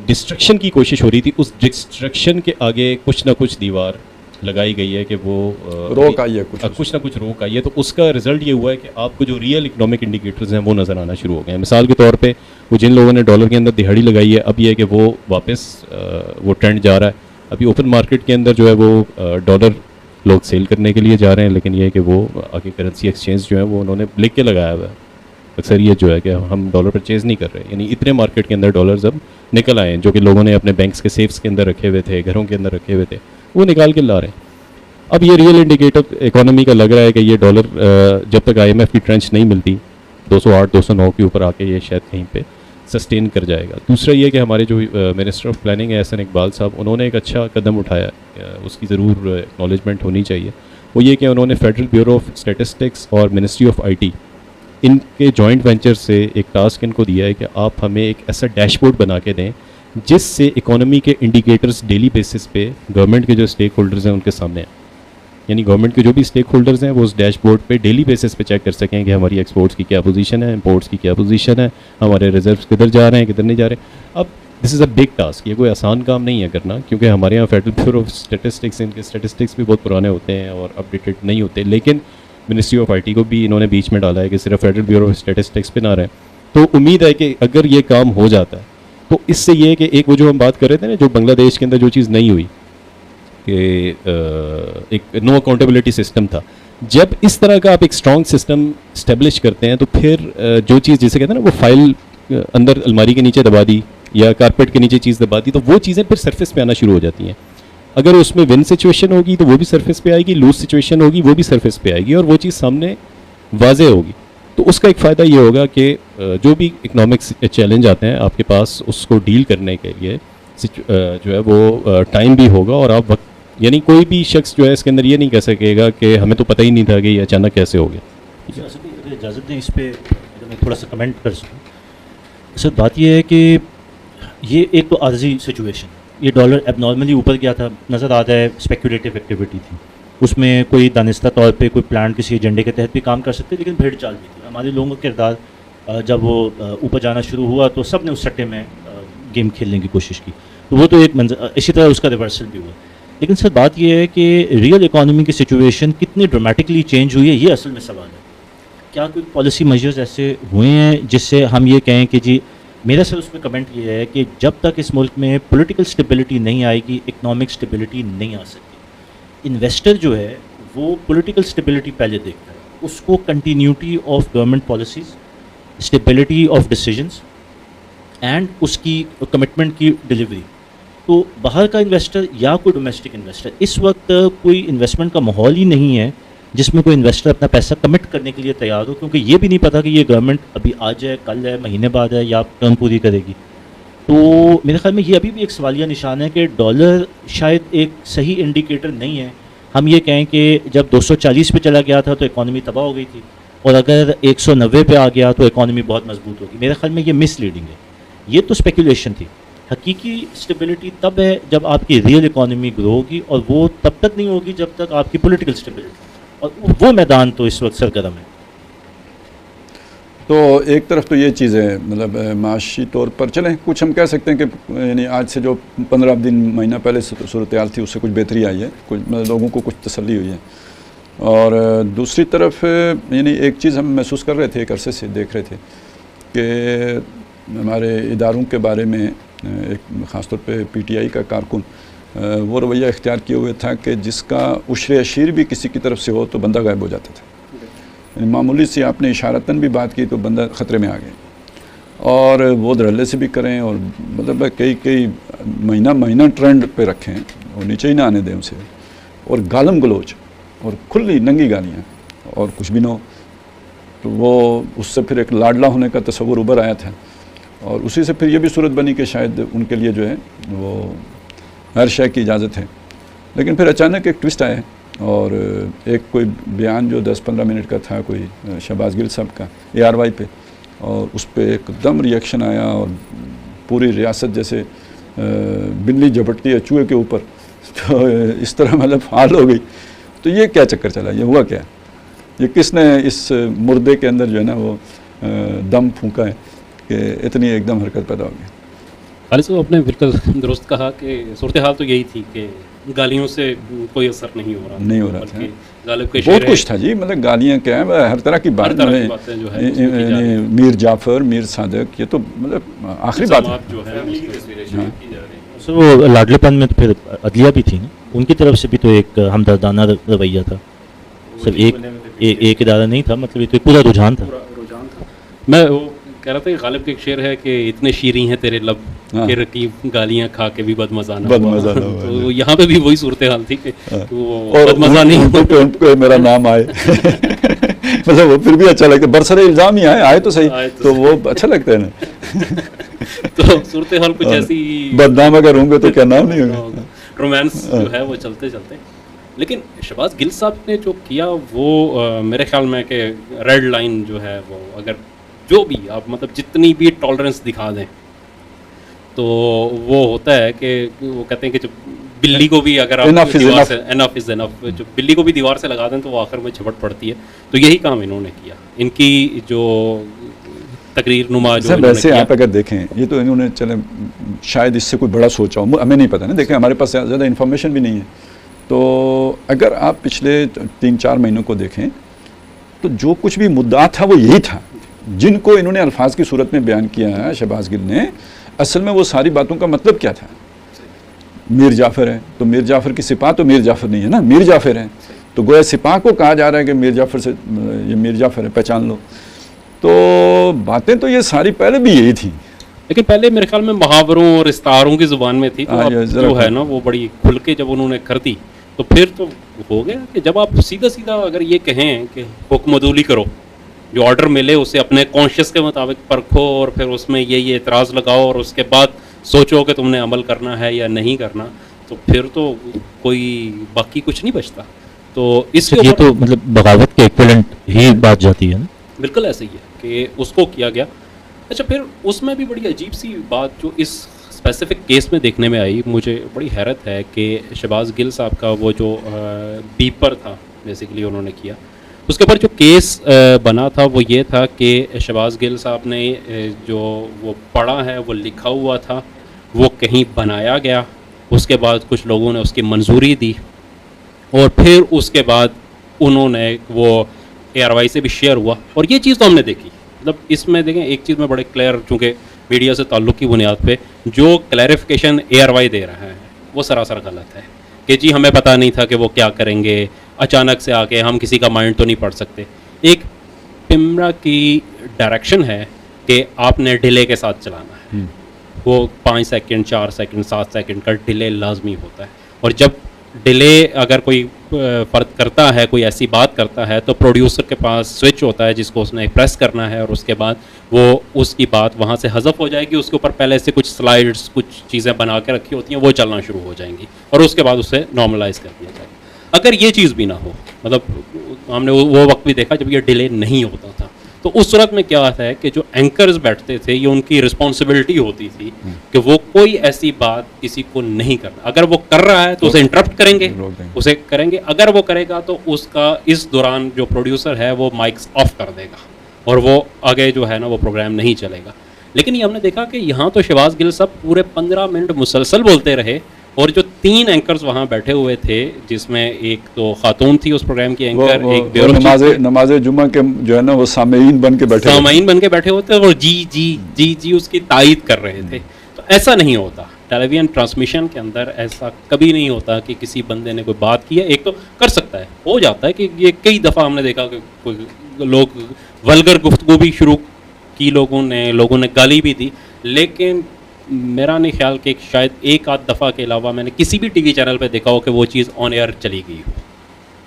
डिस्ट्रक्शन की कोशिश हो रही थी, उस डिस्ट्रक्शन के आगे कुछ ना कुछ दीवार लगाई गई है कि वो
रोक आई है
कुछ ना कुछ रोक आई है। तो उसका रिजल्ट ये हुआ है कि आपको जो रियल इकोनॉमिक इंडिकेटर्स हैं वो नज़र आना शुरू हो गए हैं। मिसाल के तौर पे वो जिन लोगों ने डॉलर के अंदर दिहाड़ी लगाई है, अब ये है कि वो वापस वो ट्रेंड जा रहा है। अभी ओपन मार्केट के अंदर जो है वो डॉलर लोग सेल करने के लिए जा रहे हैं, लेकिन ये है कि वो आगे करेंसी एक्सचेंज जो है वो उन्होंने लिख के लगाया हुआ है। अक्सरियत जो है कि हम डॉलर परचेज़ नहीं कर रहे, यानी इतने मार्केट के अंदर डॉलर्स अब निकल आए हैं जो कि लोगों ने अपने बैंक्स के सेफ्स के अंदर रखे हुए थे, घरों के अंदर रखे हुए थे, वो निकाल के ला रहे हैं। अब ये रियल इंडिकेटर इकोनॉमी का लग रहा है कि ये डॉलर जब तक IMF की ट्रेंच नहीं मिलती 208 209 के ऊपर आके ये शायद कहीं पे सस्टेन कर जाएगा। दूसरा ये कि हमारे जो मिनिस्टर ऑफ प्लानिंग है एहसन इकबाल साहब, उन्होंने एक अच्छा कदम उठाया, उसकी ज़रूर एक्नॉलेजमेंट होनी चाहिए। वो ये कि उन्होंने फेडरल ब्यूरो ऑफ स्टैटिस्टिक्स और मिनिस्ट्री ऑफ IT इनके जॉइंट वेंचर से एक टास्क इनको दिया है कि आप हमें एक ऐसा डैशबोर्ड बना के दें जिससे इकोनॉमी के इंडिकेटर्स डेली बेसिस पे गवर्नमेंट के जो स्टेक होल्डर्स हैं उनके सामने हैं। यानी गवर्नमेंट के जो भी स्टेक होल्डर्स हैं वो उस डैशबोर्ड पे डेली बेसिस पे चेक कर सकें कि हमारी एक्सपोर्ट्स की क्या पोजीशन है, इंपोर्ट्स की क्या पोजीशन है, हमारे रिजर्व्स किधर जा रहे हैं किधर नहीं जा रहे। अब this is a big task, ये कोई आसान काम नहीं है करना, क्योंकि हमारे यहाँ फेडरल ब्यूरो ऑफ स्टैटिस्टिक्स, इनके स्टैटिस्टिक्स भी बहुत पुराने होते हैं और अपडेटेड नहीं होते। लेकिन मिनिस्ट्री ऑफ IT को भी इन्होंने बीच में डाला है कि सिर्फ फेडरल ब्यूरो ऑफ स्टैटिस्टिक्स पे ना रहे। तो उम्मीद है कि अगर ये काम हो जाता है तो इससे ये है कि एक वो जो हम बात कर रहे थे ना, जो बांग्लादेश के अंदर जो चीज़ नहीं हुई कि एक नो अकाउंटेबिलिटी सिस्टम था, जब इस तरह का आप एक स्ट्रॉन्ग सिस्टम स्टेब्लिश करते हैं तो फिर जो चीज़ जिसे कहते हैं ना, वो फाइल अंदर अलमारी के नीचे दबा दी या कारपेट के नीचे चीज़ दबा दी, तो वो चीज़ें फिर सरफेस पे आना शुरू हो जाती हैं। अगर उसमें विन सिचुएशन होगी तो वो भी सरफेस पे आएगी, लूज सिचुएशन होगी वो भी सरफेस पे आएगी, और वो चीज़ सामने वाज़े होगी। तो उसका एक फ़ायदा ये होगा कि जो भी इकोनॉमिक्स चैलेंज आते हैं आपके पास, उसको डील करने के लिए जो है वो टाइम भी होगा, और आप वक्त, यानी कोई भी शख्स जो है इसके अंदर ये नहीं कह सकेगा कि हमें तो पता ही नहीं था कि ये अचानक कैसे हो गया।
अगर इजाज़त दें इस पर अगर मैं थोड़ा सा कमेंट कर सकूँ। सर बात ये है कि ये एक तो आर्जी सिचुएशन, ये डॉलर एबनॉर्मली ऊपर गया था, नज़र आ रहा है स्पेकुलेटिव एक्टिविटी थी, उसमें कोई दानिस्ता तौर पे कोई प्लान किसी एजेंडे के तहत भी काम कर सकते, लेकिन भेड़ चाल भी थी। हमारे लोगों का किरदार जब वो ऊपर जाना शुरू हुआ तो सब ने उस सट्टे में गेम खेलने की कोशिश की, तो वो तो एक मंजर, इसी तरह उसका रिवर्सल भी हुआ। लेकिन सर बात ये है कि रियल इकोनॉमी की सिचुएशन कितनी ड्रामेटिकली चेंज हुई है, ये असल में सवाल है। क्या कोई पॉलिसी मेजर्स ऐसे हुए हैं जिससे हम ये कहें कि जी, मेरा सर उसमें कमेंट ये है कि जब तक इस मुल्क में पॉलिटिकल स्टेबिलिटी नहीं आएगी, इकोनॉमिक स्टेबिलिटी नहीं आ सकती। इन्वेस्टर जो है वो पॉलिटिकल स्टेबिलिटी पहले देखता है, उसको continuity of government policies, stability of decisions and उसकी कमिटमेंट की डिलीवरी। तो बाहर का इन्वेस्टर या कोई डोमेस्टिक इन्वेस्टर, इस वक्त कोई इन्वेस्टमेंट का माहौल ही नहीं है जिसमें कोई इन्वेस्टर अपना पैसा कमिट करने के लिए तैयार हो, क्योंकि ये भी नहीं पता कि ये गवर्नमेंट अभी आज है, कल है, महीने बाद है, या टर्म पूरी करेगी। तो मेरे ख्याल में ये अभी भी एक सवालिया निशान है कि डॉलर शायद एक सही इंडिकेटर नहीं है। हम ये कहें कि जब 240 पे चला गया था तो इकॉनमी तबाह हो गई थी, और अगर 190 पे आ गया तो इकॉनमी बहुत मजबूत होगी। मेरे ख्याल में ये मिसलीडिंग है, ये तो स्पेकुलेशन थी। हकीकी स्टेबिलिटी तब है जब आपकी रियल इकॉनमी ग्रो होगी, और वो तब तक नहीं होगी जब तक आपकी पॉलिटिकल स्टेबिलिटी, और वो मैदान तो इस वक्त सरगर्म है।
तो एक तरफ तो ये चीज़ है, मतलब माशी तौर पर चलें, कुछ हम कह सकते हैं कि यानी आज से जो 15 दिन महीना पहले सूरत हाल थी उससे कुछ बेहतरी आई है, कुछ मतलब लोगों को कुछ तसल्ली हुई है। और दूसरी तरफ यानी एक चीज़ हम महसूस कर रहे थे, एक अरसे से देख रहे थे कि हमारे इदारों के बारे में एक ख़ासतौर पे PTI का कारकुन वो रवैया इख्तियार किए हुए था कि जिसका उश्र अशीर भी किसी की तरफ से हो तो बंदा गायब हो जाता था। यानी मामूली सी आपने इशारतन भी बात की तो बंदा ख़तरे में आ गया, और वो धड़ल्ले से भी करें और मतलब कई महीना ट्रेंड पे रखें और नीचे ही ना आने दें उसे, और गालम गलोच और खुली नंगी गालियाँ और कुछ भी ना हो, तो वो उससे फिर एक लाडला होने का तस्वुर उभर आया था। और उसी से फिर ये भी सूरत बनी कि शायद उनके लिए जो है वो हर शय की इजाज़त है। लेकिन फिर अचानक एक ट्विस्ट आया और एक कोई बयान जो 10-15 मिनट का था कोई शहबाज गिल साहब का ARY पे, और उस पर एकदम रिएक्शन आया और पूरी रियासत जैसे बिल्ली झपटती है चूहे के ऊपर, तो इस तरह मतलब हाल हो गई। तो ये क्या चक्कर चला, ये हुआ क्या, ये किसने इस मुर्दे के अंदर जो है ना वो दम फूंका है कि इतनी एकदम हरकत पैदा हो गई।
खालिद साहब आपने बिल्कुल दुरुस्त कहा कि सूरत हाल तो यही थी कि गालियों से कोई असर नहीं हो रहा
नहीं हो रहा था,
बल्कि गालिब के
बहुत
शेर
कुछ था जी, मतलब गालियाँ क्या है, हर तरह की
हर
बात
तरह की बातें जो है उसमें की जा रही हैं।
मीर जाफ़र, मीर सादक, ये तो मतलब आखिरी बात है।
इल्ज़ामात जो है उसको
हाँ।
की जा रही हैं।
सर वो लाडलेपन में तो फिर अदलिया भी थी ना, उनकी तरफ से भी तो एक हमदर्दाना रवैया था, सिर्फ एक इदारा नहीं था, मतलब ये तो एक पूरा रुझान था।
रुझान था। मैं वो कह रहा था कि गालिब के एक शेर है कि इतने शीरीं हैं तेरे लब
हाँ।
कि रकीब गालियाँ खा के भी बदमज़ा ना
बदमज़ा ना हुआ।
तो यहाँ पे भी वही सूरत हाल थी कि
हाँ।
वो
और
बदमज़ा नहीं हुआ।
उनको मेरा नाम आए मतलब वो फिर भी अच्छा लगता है, बरसरे इल्ज़ाम ही आए तो सही,
आए तो
तो वो अच्छा लगता है ना।
तो सूरत हाल कुछ ऐसी
बदनाम अगर होंगे तो क्या नाम नहीं होगा।
रोमांस जो है वो चलते चलते, लेकिन शहबाज गिल साहब ने जो किया वो मेरे ख्याल में कि रेड लाइन जो है वो, अगर जो भी आप मतलब जितनी भी टॉलरेंस दिखा दें तो वो होता है कि वो कहते हैं कि जब बिल्ली को भी अगर आप
Enough is
दीवार
enough।
से एनफ इज़ एनफ, जो बिल्ली को भी दीवार से लगा दें तो वो आखिर में झपट पड़ती है। तो यही काम इन्होंने किया, इनकी जो तकरीर नुमा जो
सर
इन्होंने
वैसे
किया।
आप अगर देखें, ये तो इन्होंने चले शायद इससे कोई बड़ा सोचा हो, हमें नहीं पता ना, देखें हमारे पास ज़्यादा इन्फॉर्मेशन भी नहीं है। तो अगर आप पिछले 3-4 महीनों को देखें तो जो कुछ भी मुद्दा था वो यही था, जिनको इन्होंने अल्फाज की सूरत में बयान किया है शहबाज गिल ने, असल में वो सारी बातों का मतलब क्या था। मीर जाफ़र है तो मीर जाफ़र की सिपा तो मीर जाफ़र नहीं है ना, मीर जाफ़र है, तो गोया सिपा को कहा जा रहा है कि मीर जाफ़र से ये मीर जाफ़र है, पहचान लो। तो बातें तो ये सारी पहले भी यही थी,
लेकिन पहले मेरे ख्याल में मुहावरों और इस्तारों की ज़ुबान में थी, तो
हाँ,
अब
ये ज़रा
जो है ना वो बड़ी खुल के जब उन्होंने कर दी तो फिर तो हो गया कि जब आप सीधा सीधा अगर ये कहें कि हुक्मदूली करो, जो ऑर्डर मिले उसे अपने कॉन्शियस के मुताबिक परखो और फिर उसमें ये एतराज़ लगाओ और उसके बाद सोचो कि तुमने अमल करना है या नहीं करना, तो फिर तो कोई बाकी कुछ नहीं बचता। तो इसके
ये
ऊपर
तो मतलब बगावत के इक्विवेलेंट ही बात जाती है ना।
बिल्कुल ऐसे ही है कि उसको किया गया। अच्छा, फिर उसमें भी बड़ी अजीब सी बात जो इस स्पेसिफिक केस में देखने में आई, मुझे बड़ी हैरत है कि शहबाज गिल साहब का वो जो बीपर था बेसिकली उन्होंने किया, उसके ऊपर जो केस बना था वो ये था कि शहबाज गिल साहब ने जो वो पढ़ा है वो लिखा हुआ था, वो कहीं बनाया गया, उसके बाद कुछ लोगों ने उसकी मंजूरी दी और फिर उसके बाद उन्होंने वो ARY से भी शेयर हुआ। और ये चीज़ तो हमने देखी, मतलब इसमें देखें एक चीज़ में बड़े क्लियर, चूँकि मीडिया से ताल्लुक़ की बुनियाद पे जो क्लैरिफिकेशन ARY दे रहा है वो सरासर गलत है कि जी हमें पता नहीं था कि वो क्या करेंगे, अचानक से आके हम किसी का माइंड तो नहीं पढ़ सकते। एक पिमरा की डायरेक्शन है कि आपने डिले के साथ चलाना है, वो 5 सेकंड 4 सेकंड 7 सेकंड का डिले लाजमी होता है, और जब डिले अगर कोई फ़र्क करता है, कोई ऐसी बात करता है, तो प्रोड्यूसर के पास स्विच होता है जिसको उसने प्रेस करना है और उसके बाद वो उसकी बात वहाँ से हज़फ हो जाएगी, उसके ऊपर पहले से कुछ स्लाइड्स कुछ चीज़ें बना के रखी होती हैं वो चलना शुरू हो जाएंगी और उसके बाद उसे नॉर्मलाइज कर दिया जाएगा। अगर ये चीज़ भी ना हो, मतलब हमने वो वक्त भी देखा जब ये डिले नहीं होता था, तो उस सूरत में क्या होता है कि जो एंकर्स बैठते थे ये उनकी रिस्पॉन्सिबिलिटी होती थी कि वो कोई ऐसी बात किसी को नहीं करना, अगर वो कर रहा है तो उसे इंटरप्ट करेंगे, उसे करेंगे, अगर वो करेगा तो उसका इस दौरान जो प्रोड्यूसर है वो माइक्स ऑफ कर देगा और वो आगे जो है ना वो प्रोग्राम नहीं चलेगा। लेकिन ये हमने देखा कि यहाँ तो शहबाज गिल साहब पूरे 15 मिनट मुसलसल बोलते रहे और जो 3 एंकर्स वहाँ बैठे हुए थे, जिसमें एक तो खातून थी उस प्रोग्राम की एंकर, एक ब्यूरो
नमाज जुमा के जो है ना वो सामईन बन के
बैठे होते और जी जी जी जी उसकी तायीद कर रहे थे। तो ऐसा नहीं होता, टेलीविजन ट्रांसमिशन के अंदर ऐसा कभी नहीं होता कि किसी बंदे ने कोई बात की है, एक तो कर सकता है, हो जाता है कि ये कई दफ़ा हमने देखा कि कोई लोग वल्गर गुफ्तगू भी शुरू की, लोगों ने गाली भी दी, लेकिन मेरा नहीं ख्याल कि शायद एक आध दफ़ा के अलावा मैंने किसी भी टीवी चैनल पे देखा हो कि वो चीज़ ऑन एयर चली गई हो,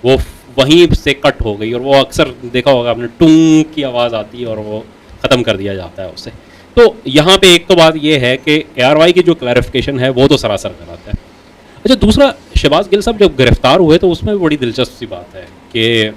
वो वहीं से कट हो गई, और वो अक्सर देखा होगा आपने टूं की आवाज़ आती है और वो ख़त्म कर दिया जाता है उसे। तो यहाँ पे एक तो बात ये है कि ARY की जो क्लैरिफिकेशन है वो तो सरासर गलत है। अच्छा, दूसरा, शहबाज गिल साहब जब गिरफ्तार हुए तो उसमें भी बड़ी दिलचस्प सी बात है कि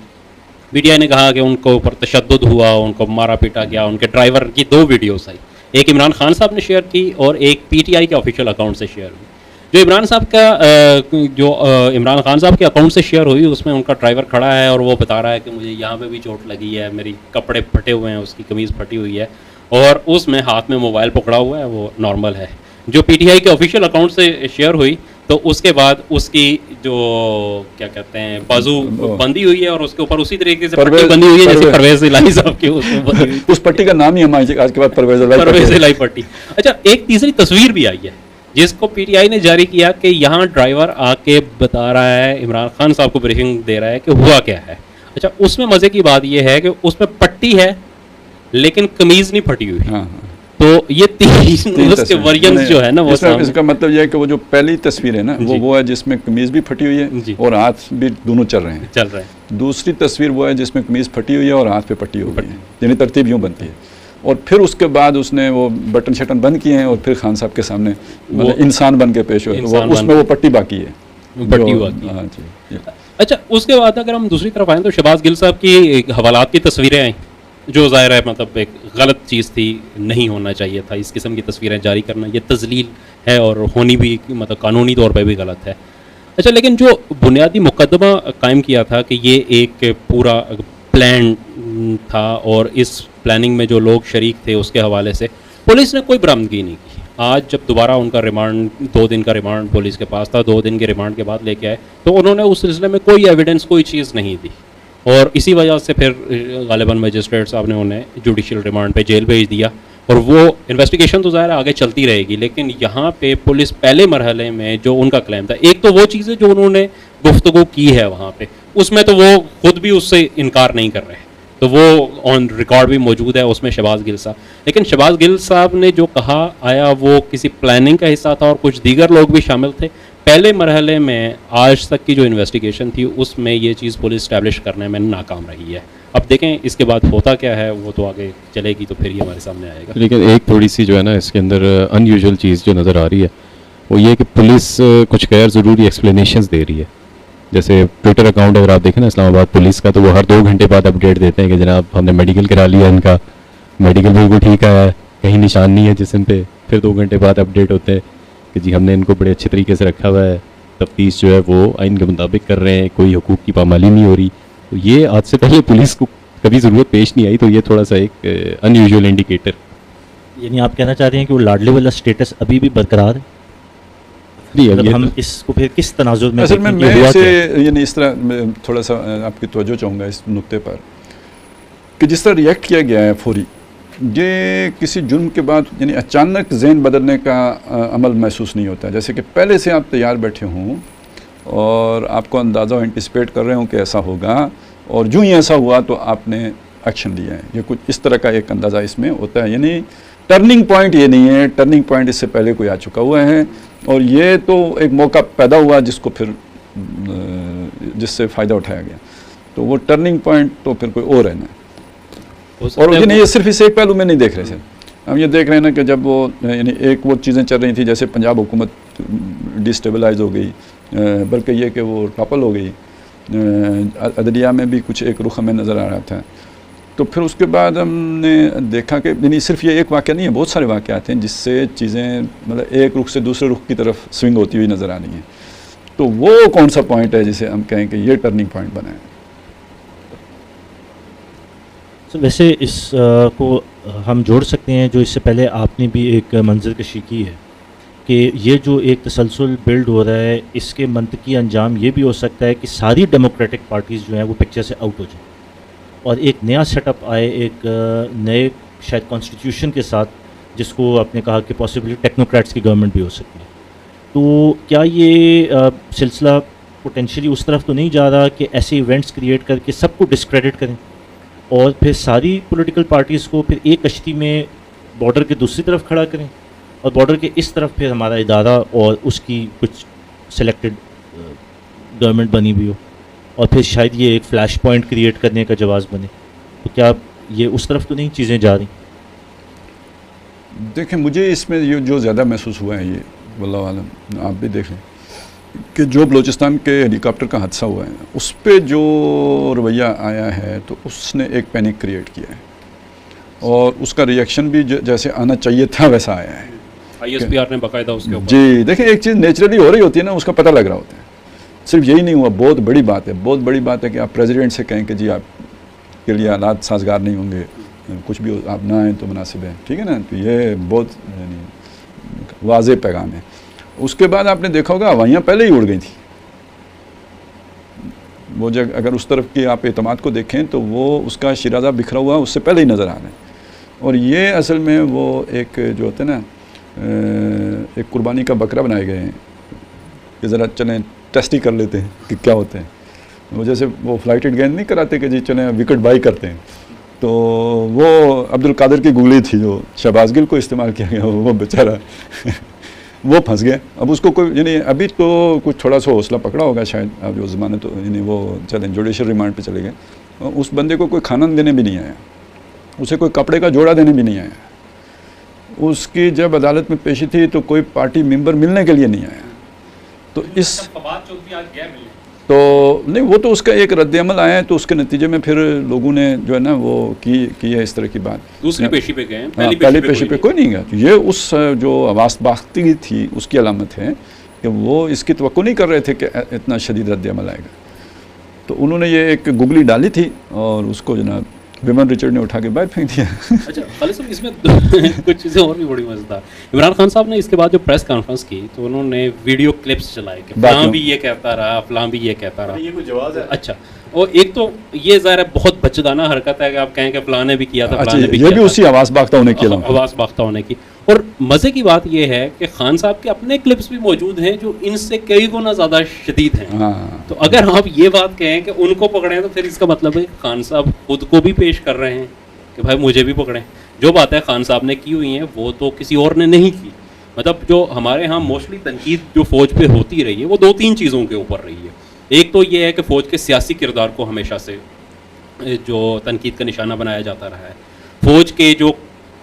पीटीआई ने कहा कि उनको ऊपर तशद्दुद हुआ, उनको मारा पीटा गया, उनके ड्राइवर की 2 वीडियोस आई, एक इमरान खान साहब ने शेयर की और एक पीटीआई के ऑफिशियल अकाउंट से शेयर हुई। जो इमरान साहब का इमरान खान साहब के अकाउंट से शेयर हुई उसमें उनका ड्राइवर खड़ा है और वो बता रहा है कि मुझे यहाँ पे भी चोट लगी है, मेरी कपड़े फटे हुए हैं, उसकी कमीज़ फटी हुई है और उसमें हाथ में मोबाइल पकड़ा हुआ है, वो नॉर्मल है। जो पीटीआई के ऑफिशियल अकाउंट से शेयर हुई तो उसके बाद उसकी जो क्या कहते हैं बाजू बंदी हुई है और उसके ऊपर उसी तरीके से पट्टी बंदी हुई है जैसे परवेज इलाही साहब की उसमें बंदी हुई।
उस पट्टी का नाम ही हम आज के बाद परवेज
इलाही पट्टी। अच्छा, एक तीसरी तस्वीर भी आई है जिसको पीटीआई ने जारी किया कि यहाँ ड्राइवर आके बता रहा है, इमरान खान साहब को ब्रीफिंग दे रहा है कि हुआ क्या है। अच्छा, उसमें मज़े की बात यह है कि उसमें पट्टी है लेकिन कमीज़ नहीं फटी हुई।
हाँ।
तो ये तीन उसके वेरिएंट्स जो है ना वो
इसका मतलब यह है कि वो जो पहली तस्वीर है ना वो है जिसमें कमीज़ भी फटी हुई है और हाथ भी दोनों चल रहे हैं। दूसरी तस्वीर वो है जिसमें कमीज़ फटी हुई है और हाथ पे पट्टी हो गई है, यानी तरतीब यूँ बनती है। और फिर उसके बाद उसने वो बटन शटन बंद किए हैं और फिर खान साहब के सामने मतलब इंसान बन के पेश हुए, उसमें वो पट्टी बाकी है,
पट्टी बाकी। हाँ जी। अच्छा, उसके बाद अगर हम दूसरी तरफ आएँ तो शहबाज गिल साहब की हवालात की तस्वीरें आई जो ज़ाहिर है मतलब एक गलत चीज़ थी, नहीं होना चाहिए था इस किस्म की तस्वीरें जारी करना, ये तजलील है और होनी भी मतलब कानूनी तौर पर भी गलत है। अच्छा, लेकिन जो बुनियादी मुकदमा कायम किया था कि ये एक पूरा प्लान था और इस प्लानिंग में जो लोग शरीक थे उसके हवाले से पुलिस ने कोई बरामदगी नहीं की। आज जब दोबारा उनका रिमांड 2 दिन का रिमांड पुलिस के पास था, 2 दिन के रिमांड के बाद लेके आए तो उन्होंने उस सिलसिले में कोई एविडेंस, कोई चीज़ नहीं दी और इसी वजह से फिर गालिबन मजिस्ट्रेट साहब ने उन्हें जुडिशियल रिमांड पे जेल भेज दिया और वो इन्वेस्टिगेशन तो ज़ाहिर आगे चलती रहेगी। लेकिन यहाँ पे पुलिस पहले मरहले में जो उनका क्लेम था, एक तो वो चीज़ें जो उन्होंने गुफ्तगू की है वहाँ पे, उसमें तो वो खुद भी उससे इनकार नहीं कर रहे, तो वो ऑन रिकॉर्ड भी मौजूद है उसमें शहबाज गिल साहब। लेकिन शहबाज गिल साहब ने जो कहा आया वो किसी प्लानिंग का हिस्सा था और कुछ दीगर लोग भी शामिल थे। पहले मरहले में आज तक की जो इन्वेस्टिगेशन थी उसमें ये चीज़ पुलिस इस्टेब्लिश करने में नाकाम रही है। अब देखें इसके बाद होता क्या है, वो तो आगे चलेगी तो फिर ये हमारे सामने आएगा।
लेकिन एक थोड़ी सी जो है ना इसके अंदर अनयूजुअल चीज़ जो नज़र आ रही है वो ये कि पुलिस कुछ गैर ज़रूरी एक्सप्लेनेशंस दे रही है। जैसे ट्विटर अकाउंट अगर आप देखें ना इस्लामाबाद पुलिस का, तो वो हर 2 घंटे बाद अपडेट देते हैं कि जनाब हमने मेडिकल करा लिया, इनका मेडिकल बिल्कुल ठीक आया है, कहीं निशान नहीं है जिस्म पे। फिर 2 घंटे बाद अपडेट होते हैं कि जी हमने इनको बड़े अच्छे तरीके से रखा हुआ है, तफ्तीश जो है वो आइन के मुताबिक कर रहे हैं, कोई हुकूक की पामाली नहीं हो रही। तो ये आज से पहले पुलिस को कभी ज़रूरत पेश नहीं आई, तो ये थोड़ा सा एक अनयूजुअल इंडिकेटर।
यानी आप कहना चाह रहे हैं कि वो लाडले वाला स्टेटस अभी भी बरकरार है? मतलब हम इसको फिर किस तनाजुर में
असल में मैं इसे यानी इस तरह थोड़ा सा आपकी तवज्जो चाहूँगा इस नुक्ते पर कि जिस तरह रिएक्ट किया गया है फौरी, ये किसी जुर्म के बाद यानी अचानक जहन बदलने का अमल महसूस नहीं होता है। जैसे कि पहले से आप तैयार बैठे हों और आपको अंदाज़ा एंटिसिपेट कर रहे हों कि ऐसा होगा और जो ही ऐसा हुआ तो आपने एक्शन लिया है, ये कुछ इस तरह का एक अंदाज़ा इसमें होता है। यानी टर्निंग पॉइंट ये नहीं है, टर्निंग पॉइंट इससे पहले कोई आ चुका हुआ है और ये तो एक मौका पैदा हुआ जिसको फिर जिससे फ़ायदा उठाया गया, तो वो टर्निंग पॉइंट तो फिर कोई और है ना। और ये नहीं, ये सिर्फ इस एक पहलू में नहीं देख रहे थे, हम ये देख रहे हैं ना कि जब वो यानी एक वो चीज़ें चल रही थी जैसे पंजाब हुकूमत डिस्टेबलाइज हो गई, बल्कि ये कि वो टॉपल हो गई, अदलिया में भी कुछ एक रुख हमें नज़र आ रहा था। तो फिर उसके बाद हमने देखा कि यानी सिर्फ ये एक वाक़या नहीं है, बहुत सारे वाक़यात हैं जिससे चीज़ें मतलब एक रुख से दूसरे रुख की तरफ स्विंग होती हुई नज़र आ रही हैं। तो वो कौन सा पॉइंट है जिसे हम कहें कि ये टर्निंग पॉइंट बना है?
तो वैसे इस को हम जोड़ सकते हैं जो इससे पहले आपने भी एक मंजर कशी की है कि ये जो एक तसलसल बिल्ड हो रहा है, इसके मंतकी अंजाम ये भी हो सकता है कि सारी डेमोक्रेटिक पार्टीज़ जो हैं वो पिक्चर से आउट हो जाए और एक नया सेटअप आए, एक नए शायद कॉन्स्टिट्यूशन के साथ, जिसको आपने कहा कि पॉसिबली टेक्नोक्रेट्स की गवर्नमेंट भी हो सकती है। तो क्या ये सिलसिला पोटेंशियली उस तरफ तो नहीं जा रहा कि ऐसे इवेंट्स क्रिएट करके सबको डिस्क्रेडिट करें और फिर सारी पॉलिटिकल पार्टीज़ को फिर एक कश्ती में बॉर्डर के दूसरी तरफ खड़ा करें और बॉर्डर के इस तरफ फिर हमारा इदारा और उसकी कुछ सिलेक्टेड गवर्नमेंट बनी हुई हो और फिर शायद ये एक फ्लैश पॉइंट क्रिएट करने का जवाब बने? तो क्या ये उस तरफ तो नहीं चीज़ें जा रही?
देखें, मुझे इसमें ये जो ज़्यादा महसूस हुआ है, ये वल्लाह आलम आप भी देख लें कि जो बलूचिस्तान के हेलीकॉप्टर का हादसा हुआ है उस पर जो रवैया आया है तो उसने एक पैनिक क्रिएट किया है और उसका रिएक्शन भी जैसे आना चाहिए था वैसा आया है।
ISPR ने बाकायदा उसके ऊपर
जी देखिए, एक चीज़ नेचुरली हो रही होती है ना, उसका पता लग रहा होता है। सिर्फ यही नहीं हुआ, बहुत बड़ी बात है, बहुत बड़ी बात है कि आप प्रेसिडेंट से कहें कि जी आपके लिए हालात साजगार नहीं होंगे, कुछ भी आप ना आएँ तो मुनासिब है, ठीक है ना। तो ये बहुत वाज़ेह पैगाम है। उसके बाद आपने देखा होगा हवाइयाँ पहले ही उड़ गई थी। वो जगह अगर उस तरफ की आप एतमाद को देखें तो वो उसका शिराजा बिखरा हुआ उससे पहले ही नज़र आ रहा है। और ये असल में वो एक जो होते हैं ना, एक कुर्बानी का बकरा बनाए गए हैं कि ज़रा चलें टेस्ट ही कर लेते हैं कि क्या होते हैं। वो जैसे वो फ्लाइटेड गेंद नहीं कराते कि जी चलें विकेट बाई करते हैं, तो वो अब्दुल कादिर की गोली थी जो शहबाज गिल को इस्तेमाल किया गया, वो बेचारा वो फंस गया। अब उसको कोई यानी अभी तो कुछ थोड़ा सा हौसला पकड़ा होगा शायद, अब जो ज़माने तो यानी वो चलें जुडिशल रिमांड पे चले गए। उस बंदे को कोई खाना देने भी नहीं आया, उसे कोई कपड़े का जोड़ा देने भी नहीं आया। उसकी जब अदालत में पेशी थी तो कोई पार्टी मेंबर मिलने के लिए नहीं आया। तो इस तो नहीं, वो तो उसका एक रद्द-ए-अमल आया है, तो उसके नतीजे में फिर लोगों ने जो है ना वो की है इस तरह की बात।
दूसरी पेशी पे गए,
पहली पेशी पे कोई नहीं गया। तो ये उस जो आवाज़ बाख्ती थी उसकी अलामत है कि वो इसकी तवक्को नहीं कर रहे थे कि इतना शदीद रद्द-ए-अमल आएगा। तो उन्होंने ये एक गुगली डाली थी और उसको जनाब विमन रिचर्ड ने उठा के बाहर फेंक दिया।
अच्छा खालिद साहब, इसमें कुछ चीज़ें और भी बड़ी मज़ेदार। इमरान खान साहब ने इसके बाद जो प्रेस कॉन्फ्रेंस की तो उन्होंने वीडियो क्लिप्स चलाए कि फलां भी ये कहता रहा, फलां भी ये कहता रहा।
ये कोई जवाब है?
अच्छा, और एक तो ये ज़ाहिर है बहुत बच्चेदाना हरकत है कि आप कहें कि फलां ने भी किया था, फलां ने भी
ये
किया
भी
था।
उसी आवाज़ बाख्ता होने की
आवाज़ बाख्ता होने की। और मज़े की बात यह है कि खान साहब के अपने क्लिप्स भी मौजूद हैं जो इनसे कई गुना ज़्यादा शदीद हैं।
हाँ।
तो अगर आप ये बात कहें कि उनको पकड़ें तो फिर इसका मतलब है खान साहब खुद को भी पेश कर रहे हैं कि भाई मुझे भी पकड़ें। जो बातें खान साहब ने की हुई हैं वो तो किसी और ने नहीं की। मतलब जो हमारे यहाँ मोस्टली तनकीद जो फ़ौज पे होती रही है वो 2-3 चीज़ों के ऊपर रही है। एक तो ये है कि फ़ौज के सियासी किरदार को हमेशा से जो तनकीद का निशाना बनाया जाता रहा है। फ़ौज के जो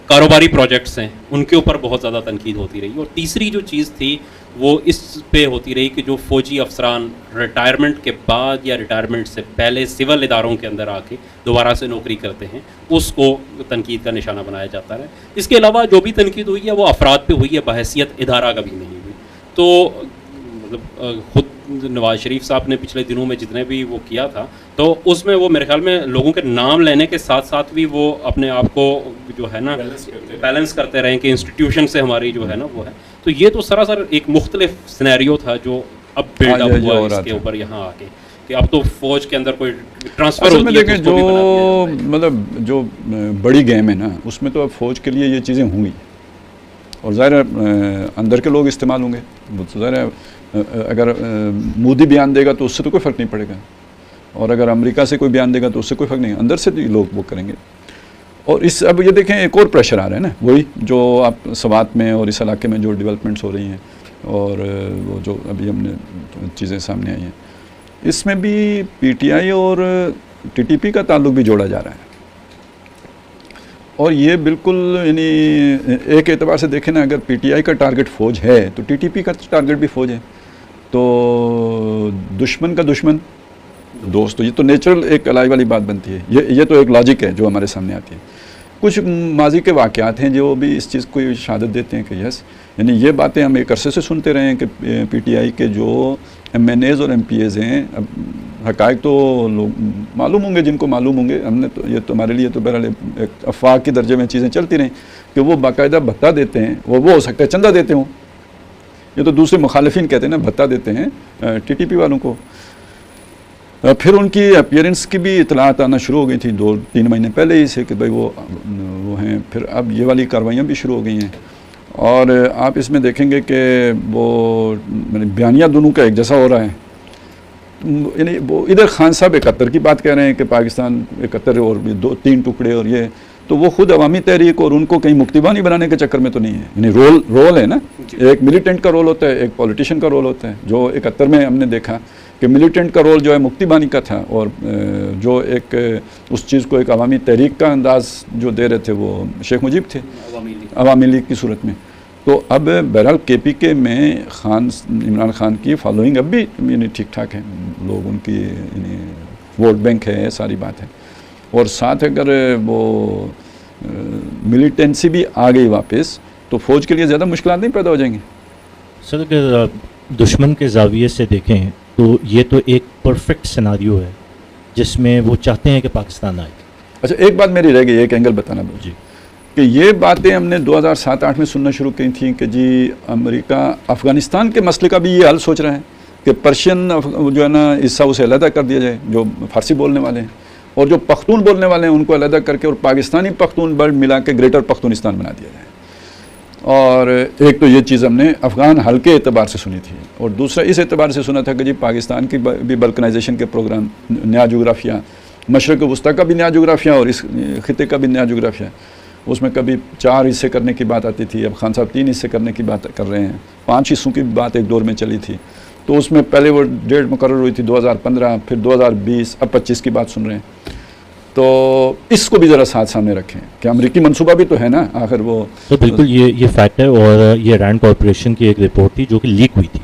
कारोबारी प्रोजेक्ट्स हैं उनके ऊपर बहुत ज़्यादा तनकीद होती रही। और तीसरी जो चीज़ थी वो इस पे होती रही कि जो फ़ौजी अफसरान रिटायरमेंट के बाद या रिटायरमेंट से पहले सिविल इदारों के अंदर आके दोबारा से नौकरी करते हैं उसको तनकीद का निशाना बनाया जाता है। इसके अलावा जो भी तनकीद हुई है वो अफराद पे हुई है, बहैसियत इदारा कभी नहीं हुई। तो मतलब खुद नवाज शरीफ साहब ने पिछले दिनों में जितने भी वो किया था तो उसमें वो मेरे ख्याल में लोगों के नाम लेने के साथ साथ भी वो अपने आप को जो है ना बैलेंस करते रहे कि इंस्टीट्यूशन से हमारी जो है ना वो है। तो ये तो सरासर एक मुख्तलिफ सिनेरियो था जो अब बिल्डअप हुआ इसके ऊपर यहाँ आके कि अब तो फौज के अंदर कोई ट्रांसफर होती है तो
जो मतलब जो बड़ी गेम है ना उसमें तो अब फौज के लिए ये चीज़ें होंगी और ज़ाहिर अंदर के लोग इस्तेमाल होंगे। तो ज़ाहिर अगर मोदी बयान देगा तो उससे तो कोई फ़र्क नहीं पड़ेगा और अगर अमेरिका से कोई बयान देगा तो उससे कोई फ़र्क नहीं, अंदर से लोग वो करेंगे। और इस अब ये देखें एक और प्रेशर आ रहा है ना, वही जो आप सवात में और इस इलाके में जो डेवलपमेंट्स हो रही हैं और वो जो अभी हमने चीज़ें सामने आई हैं इसमें भी PTI और TTP का ताल्लुक भी जोड़ा जा रहा है। और ये बिल्कुल यानी एक एतबार से देखें ना, अगर PTI का टारगेट फ़ौज है तो TTP का टारगेट भी फ़ौज है। तो दुश्मन का दुश्मन दोस्त, तो ये तो नेचुरल एक अलाई वाली बात बनती है। ये तो एक लॉजिक है जो हमारे सामने आती है। कुछ माजी के वाक़यात हैं जो भी इस चीज़ को शहादत देते हैं कि यस, यानी ये बातें हम एक अरसे से सुनते रहे हैं कि PTI के जो MNAs और MPAs हैं, अब हक़ाइक़ तो लोग मालूम होंगे जिनको मालूम होंगे, हमने तो ये तो हमारे लिए तो बहरहाल एक अफवाह के दर्जे में चीज़ें चलती रहीं कि वो बाकायदा भत्ता देते हैं, वो हो सकता है चंदा देते हों, ये तो दूसरे मुखालिफिन कहते हैं ना भत्ता देते हैं TTP वालों को। फिर उनकी अपीयरेंस की भी इतलात आना शुरू हो गई थी 2-3 महीने पहले ही से कि भाई वो हैं। फिर अब ये वाली कार्रवाइयाँ भी शुरू हो गई हैं और आप इसमें देखेंगे कि वो बयानिया दोनों का एक जैसा हो रहा है। यानी वो इधर खान साहब 71 की बात कह रहे हैं कि पाकिस्तान 71 और भी 2-3 टुकड़े और ये, तो वो खुद अवामी तहरीक और उनको कहीं मुक्तिबानी बनाने के चक्कर में तो नहीं है। यानी रोल है ना, एक मिलिटेंट का रोल होता है, एक पॉलिटिशियन का रोल होता है। जो 71 में हमने देखा कि मिलिटेंट का रोल जो है मुक्तिबानी का था और जो एक उस चीज़ को एक अवामी तहरीक का अंदाज़ जो दे रहे थे वो शेख मुजीब थे अवामी लीग की सूरत में। तो अब बहरहाल KPK में इमरान खान की फॉलोइंग अब भी यानी ठीक ठाक है, लोग उनकी यानी वोट बैंक है, सारी बात है। और साथ अगर वो मिलिटेंसी भी आ गई वापस तो फ़ौज के लिए ज़्यादा मुश्किलात नहीं पैदा हो जाएंगी।
सर अगर दुश्मन के जाविये से देखें तो ये तो एक परफेक्ट सिनारियो है जिसमें वो चाहते हैं कि पाकिस्तान आए।
अच्छा, एक बात मेरी रह गई, एक एंगल बताना
जी
कि ये बातें हमने 2007-8 में सुनना शुरू की थी कि जी अमेरिका अफ़गानिस्तान के मसले का भी ये हल सोच रहा है कि पर्शियन जो है ना हिस्सा उसे अलहदा कर दिया जाए, जो फ़ारसी बोलने वाले हैं, और जो पख्तून बोलने वाले हैं उनको अलहदा करके और पाकिस्तानी पख्तून बर्ड मिला के ग्रेटर पख्तूनिस्तान बना दिया जाए। और एक तो ये चीज़ हमने अफ़गान हल के एतबार से सुनी थी, और दूसरा इस एतबार से सुना था कि जी पाकिस्तान की भी बल्कनाइजेशन के प्रोग्राम, नया जोग्राफिया, मशरक़ वस्ता का भी नया जोग्राफिया और इस खिते का भी नया जोग्राफिया, उसमें कभी 4 हिस्से करने की बात आती थी, अब खान साहब 3 हिस्से करने की बात कर रहे हैं, 5 हिस्सों की बात एक दौर में चली थी। तो उसमें पहले वो डेट मुकर्रर हुई थी 2015, फिर 2020, अब 25 की बात सुन रहे हैं। तो इसको भी ज़रा साथ सामने रखें कि अमरीकी मंसूबा भी तो है ना आखिर वो।
तो बिल्कुल ये फैक्ट है, और ये रैंड कॉरपोरेशन की एक रिपोर्ट थी जो कि लीक हुई थी,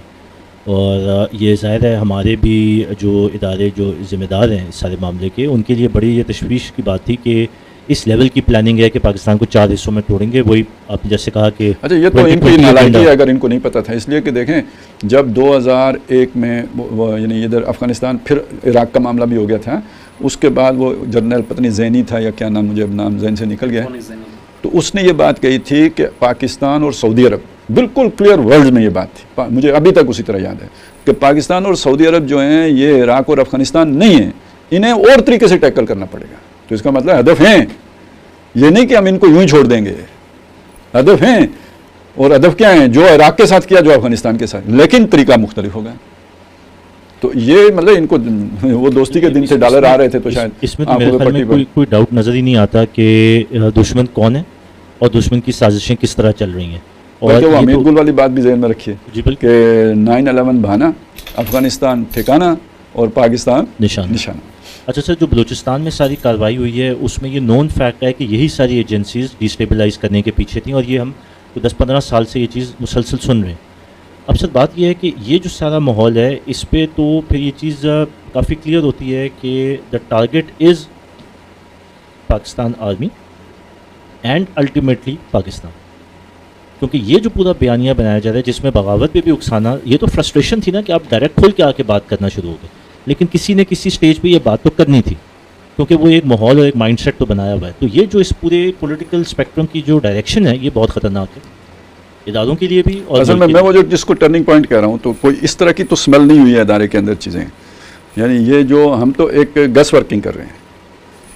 और ये ज़ाहिर है हमारे भी जो इदारे जो ज़िम्मेदार हैं इस सारे मामले के, उनके लिए बड़ी ये तशवीश की बात थी कि इस लेवल की प्लानिंग है कि पाकिस्तान को 4 हिस्सों में तोड़ेंगे। वही आपने जैसे कहा कि
अच्छा, ये तो इनकी नालायकी है अगर इनको नहीं पता था, इसलिए कि देखें जब 2001 में यानी इधर अफ़गानिस्तान, फिर इराक़ का मामला भी हो गया था, उसके बाद वो जर्नल पता नहीं ज़ैनी था या क्या नाम, मुझे अब नाम ज़हन से निकल गया, तो उसने ये बात कही थी कि पाकिस्तान और सऊदी अरब, बिल्कुल क्लियर वर्ड्स में ये बात थी, मुझे अभी तक उसी तरह याद है कि पाकिस्तान और सऊदी अरब जो हैं ये इराक़ और अफ़गानिस्तान नहीं है, इन्हें और तरीके से टैकल करना पड़ेगा। तो इसका मतलब हदफ हैं, ये नहीं कि हम इनको यूं ही छोड़ देंगे, हदफ हैं, और हदफ क्या है, जो इराक़ के साथ किया, जो अफ़गानिस्तान के साथ, लेकिन तरीका मुख्तलिफ होगा। तो ये मतलब इनको वो दोस्ती के दिन से डॉलर आ रहे थे, तो शायद
इसमें तो मेरे ख्याल में कोई डाउट नज़र ही नहीं आता कि दुश्मन कौन है और दुश्मन की साजिशें किस तरह चल रही हैं।
और वो हमीद गुल वाली बात भी ज़हन में रखिए
जी बिल्कुल
कि 9/11 बहाना, अफ़गानिस्तान ठिकाना और पाकिस्तान निशाना।
अच्छा सर, जो बलूचिस्तान में सारी कार्रवाई हुई है उसमें ये नॉन फैक्ट है कि यही सारी एजेंसीज डिस्टेबलाइज करने के पीछे थी, और ये हम 10-15 साल से ये चीज़ मुसलसल सुन रहे हैं। अब सर बात ये है कि ये जो सारा माहौल है इस पे तो फिर ये चीज़ काफ़ी क्लियर होती है कि the target is Pakistan army and ultimately Pakistan, क्योंकि ये जो पूरा बयानिया बनाया जा रहा है जिसमें बगावत पे भी उकसाना, ये तो फ्रस्ट्रेशन थी ना कि आप डायरेक्ट खोल के आके बात करना शुरू हो गए, लेकिन किसी ने किसी स्टेज पे ये बात तो करनी थी क्योंकि वो एक माहौल और एक माइंडसेट तो बनाया हुआ है। तो ये जो इस पूरे पॉलिटिकल स्पेक्ट्रम की जो डायरेक्शन है ये बहुत ख़तरनाक है इदारों के लिए भी। और
असल में मैं वो जो जिसको टर्निंग पॉइंट कह रहा हूँ, तो कोई इस तरह की तो स्मेल नहीं हुई है इदारे के अंदर चीज़ें, यानी ये जो हम तो एक गस वर्किंग कर रहे हैं,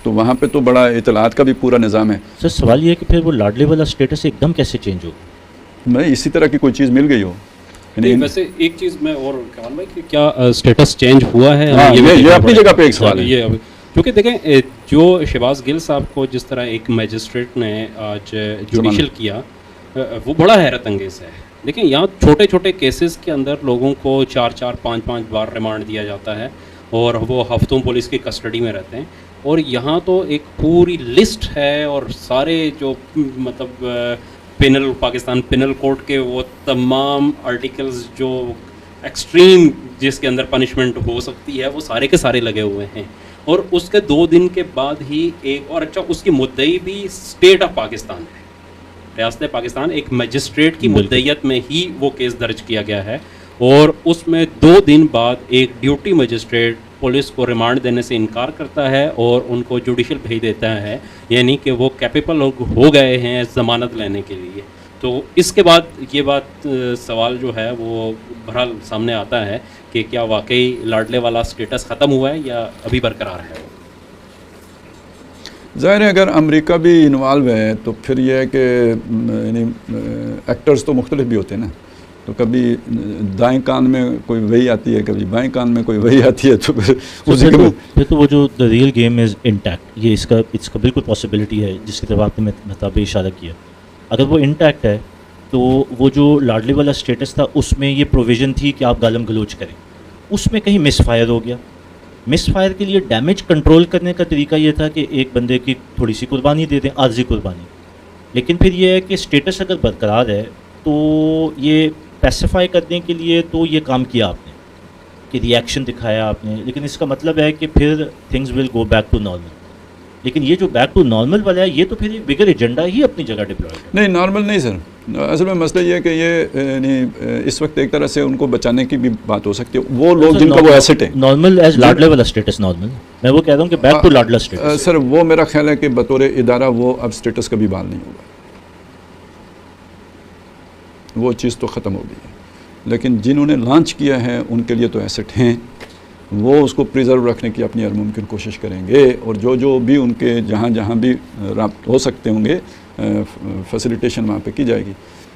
तो वहाँ पे तो बड़ा इतलात का भी पूरा निज़ाम है।
सर सवाल ये है कि फिर वो लाडले वाला स्टेटस एकदम कैसे चेंज हो,
मैं इसी तरह की कोई चीज़ मिल गई हो।
वैसे एक चीज़ मैं और कमान भाई कि क्या स्टेटस चेंज हुआ है?
हाँ, ये अपनी जगह पे एक सवाल है।
ये क्योंकि देखें जो शहबाज गिल साहब को जिस तरह एक मजिस्ट्रेट ने आज जुडिशल किया वो बड़ा हैरत अंगेज़ है। देखिए यहाँ छोटे छोटे केसेस के अंदर लोगों को 4-4, 5-5 बार रिमांड दिया जाता है और वो हफ्तों पुलिस की कस्टडी में रहते हैं, और यहाँ तो एक पूरी लिस्ट है और सारे जो मतलब पिनल पाकिस्तान पिनल कोड के वो तमाम आर्टिकल्स जो एक्सट्रीम जिसके अंदर पनिशमेंट हो सकती है वो सारे के सारे लगे हुए हैं, और उसके 2 दिन के बाद ही एक और अच्छा उसकी मुद्दई भी स्टेट ऑफ पाकिस्तान है, रियासत पाकिस्तान, एक मजिस्ट्रेट की मुद्दईयत में ही वो केस दर्ज किया गया है, और उसमें 2 दिन बाद एक ड्यूटी मजिस्ट्रेट पुलिस को रिमांड देने से इनकार करता है और उनको जुडिशल भेज देता है, यानी कि वो कैपेबल हो गए हैं ज़मानत लेने के लिए। तो इसके बाद ये बात सवाल जो है वो बहरहाल सामने आता है कि क्या वाकई लाडले वाला स्टेटस ख़त्म हुआ है या अभी बरकरार है?
ज़ाहिर है अगर अमेरिका भी इन्वॉल्व है तो फिर यह है कि यानी एक्टर्स तो मुख्तलिफ भी होते हैं ना, तो कभी दाएं कान में कोई वही आती है, कभी बाएं कान में कोई वही आती है, तो फिर
तो वो जो the real game is intact, ये इसका बिल्कुल पॉसिबिलिटी है जिसकी तरफ आपने मतलब इशारा किया। अगर वो इंटैक्ट है तो वो जो लाडले वाला स्टेटस था उसमें ये प्रोविज़न थी कि आप गालम गलोच करें, उसमें कहीं मिसफायर हो गया। मिसफायर के लिए डैमेज कंट्रोल करने का तरीका ये था कि एक बंदे की थोड़ी सी कुर्बानी दे दें, आर्जी कुर्बानी। लेकिन फिर ये है कि स्टेटस अगर बरकरार है तो ये पैसिफाई करने के लिए तो ये काम किया आपने कि रिएक्शन दिखाया आपने, लेकिन इसका मतलब है कि फिर things will go back to normal. लेकिन ये जो बैक टू नॉर्मल वाला है, ये तो फिर एक बिगर एजेंडा ही अपनी जगह डिप्लॉय है।
नहीं, नॉर्मल नहीं सर। असल में मसला ये है कि ये इस वक्त एक तरह से उनको बचाने की भी बात हो सकती है। वो लोग जिनका वो एसेट है,
नॉर्मल एज लाडले वाला स्टेटस नॉर्मल, मैं वो कह रहा हूँ कि बैक टू लाडला स्टेटस।
सर वो मेरा ख्याल है कि बतौर इदारा वो अब स्टेटस कभी बहाल नहीं होगा, वो चीज़ तो ख़त्म हो गई है। लेकिन जिन्होंने लॉन्च किया है उनके लिए तो एसेट हैं, वो उसको प्रिजर्व रखने की अपनी हर मुमकिन कोशिश करेंगे, और जो जो भी उनके जहाँ जहाँ भी राब्त हो सकते होंगे फैसिलिटेशन वहाँ पे की जाएगी।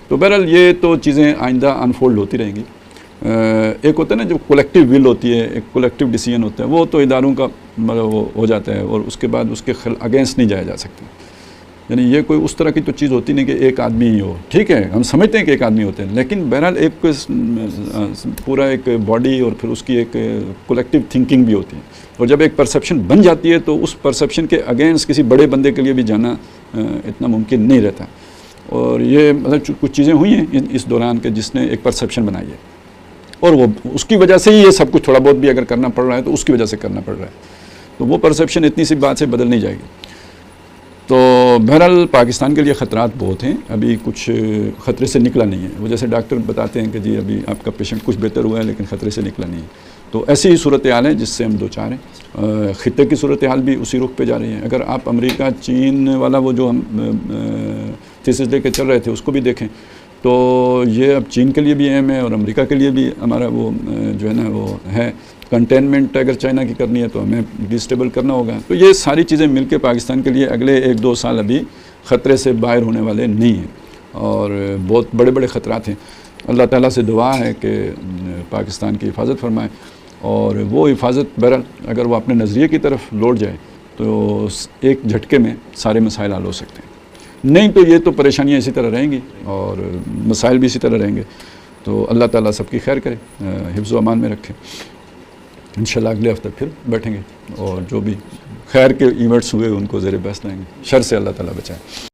तो बहरहाल ये तो चीज़ें आइंदा अनफोल्ड होती रहेंगी। एक होता है ना जो कलेक्टिव विल होती है, एक कलेक्टिव डिसीजन होता है, वो तो इदारों का मतलब वो हो जाता है और उसके बाद उसके अगेंस्ट नहीं जाया जा सकता। यानी ये कोई उस तरह की तो चीज़ होती नहीं कि एक आदमी ही हो। ठीक है, हम समझते हैं कि एक आदमी होते हैं, लेकिन बहरहाल एक पूरा एक बॉडी और फिर उसकी एक कलेक्टिव थिंकिंग भी होती है, और जब एक परसेप्शन बन जाती है तो उस परसेप्शन के अगेंस्ट किसी बड़े बंदे के लिए भी जाना इतना मुमकिन नहीं रहता। और ये मतलब कुछ चीज़ें हुई हैं इस दौरान के जिसने एक परसेप्शन बनाई है, और वो उसकी वजह से ही ये सब कुछ थोड़ा बहुत भी अगर करना पड़ रहा है तो उसकी वजह से करना पड़ रहा है। तो वो परसेप्शन इतनी सी बात से बदल नहीं जाएगी। तो बहरहाल पाकिस्तान के लिए ख़तरात बहुत हैं, अभी कुछ ख़तरे से निकला नहीं है। वो जैसे डॉक्टर बताते हैं कि जी अभी आपका पेशेंट कुछ बेहतर हुआ है लेकिन ख़तरे से निकला नहीं है, तो ऐसी ही सूरत हाल है जिससे हम दो चार हैं। ख़ित्ते की सूरत हाल भी उसी रुख पे जा रही है। अगर आप अमेरिका चीन वाला वो जो हम थीसिस लेके चल रहे थे उसको भी देखें तो ये अब चीन के लिए भी अहम है और अमेरिका के लिए भी हमारा वो जो है ना वो है। कंटेनमेंट अगर चाइना की करनी है तो हमें डिस्टेबल करना होगा। तो ये सारी चीज़ें मिलकर पाकिस्तान के लिए अगले 1-2 साल अभी ख़तरे से बाहर होने वाले नहीं हैं, और बहुत बड़े बड़े ख़तरात हैं। अल्लाह ताला से दुआ है कि पाकिस्तान की हिफाजत फरमाए, और वो हिफाजत बहरहाल अगर वो अपने नज़रिए की तरफ लौट जाए तो एक झटके में सारे मसाइल हल हो सकते हैं। नहीं तो ये तो परेशानियाँ इसी तरह रहेंगी और मसाइल भी इसी तरह रहेंगे। तो अल्लाह ताला सबकी खैर करे, हिफ्ज़ व अमान में रखे। इंशाल्लाह अगले हफ्ते फिर बैठेंगे और जो भी खैर के इवेंट्स हुए उनको ज़ेरे बहस लाएंगे। शर से अल्लाह ताला बचाए।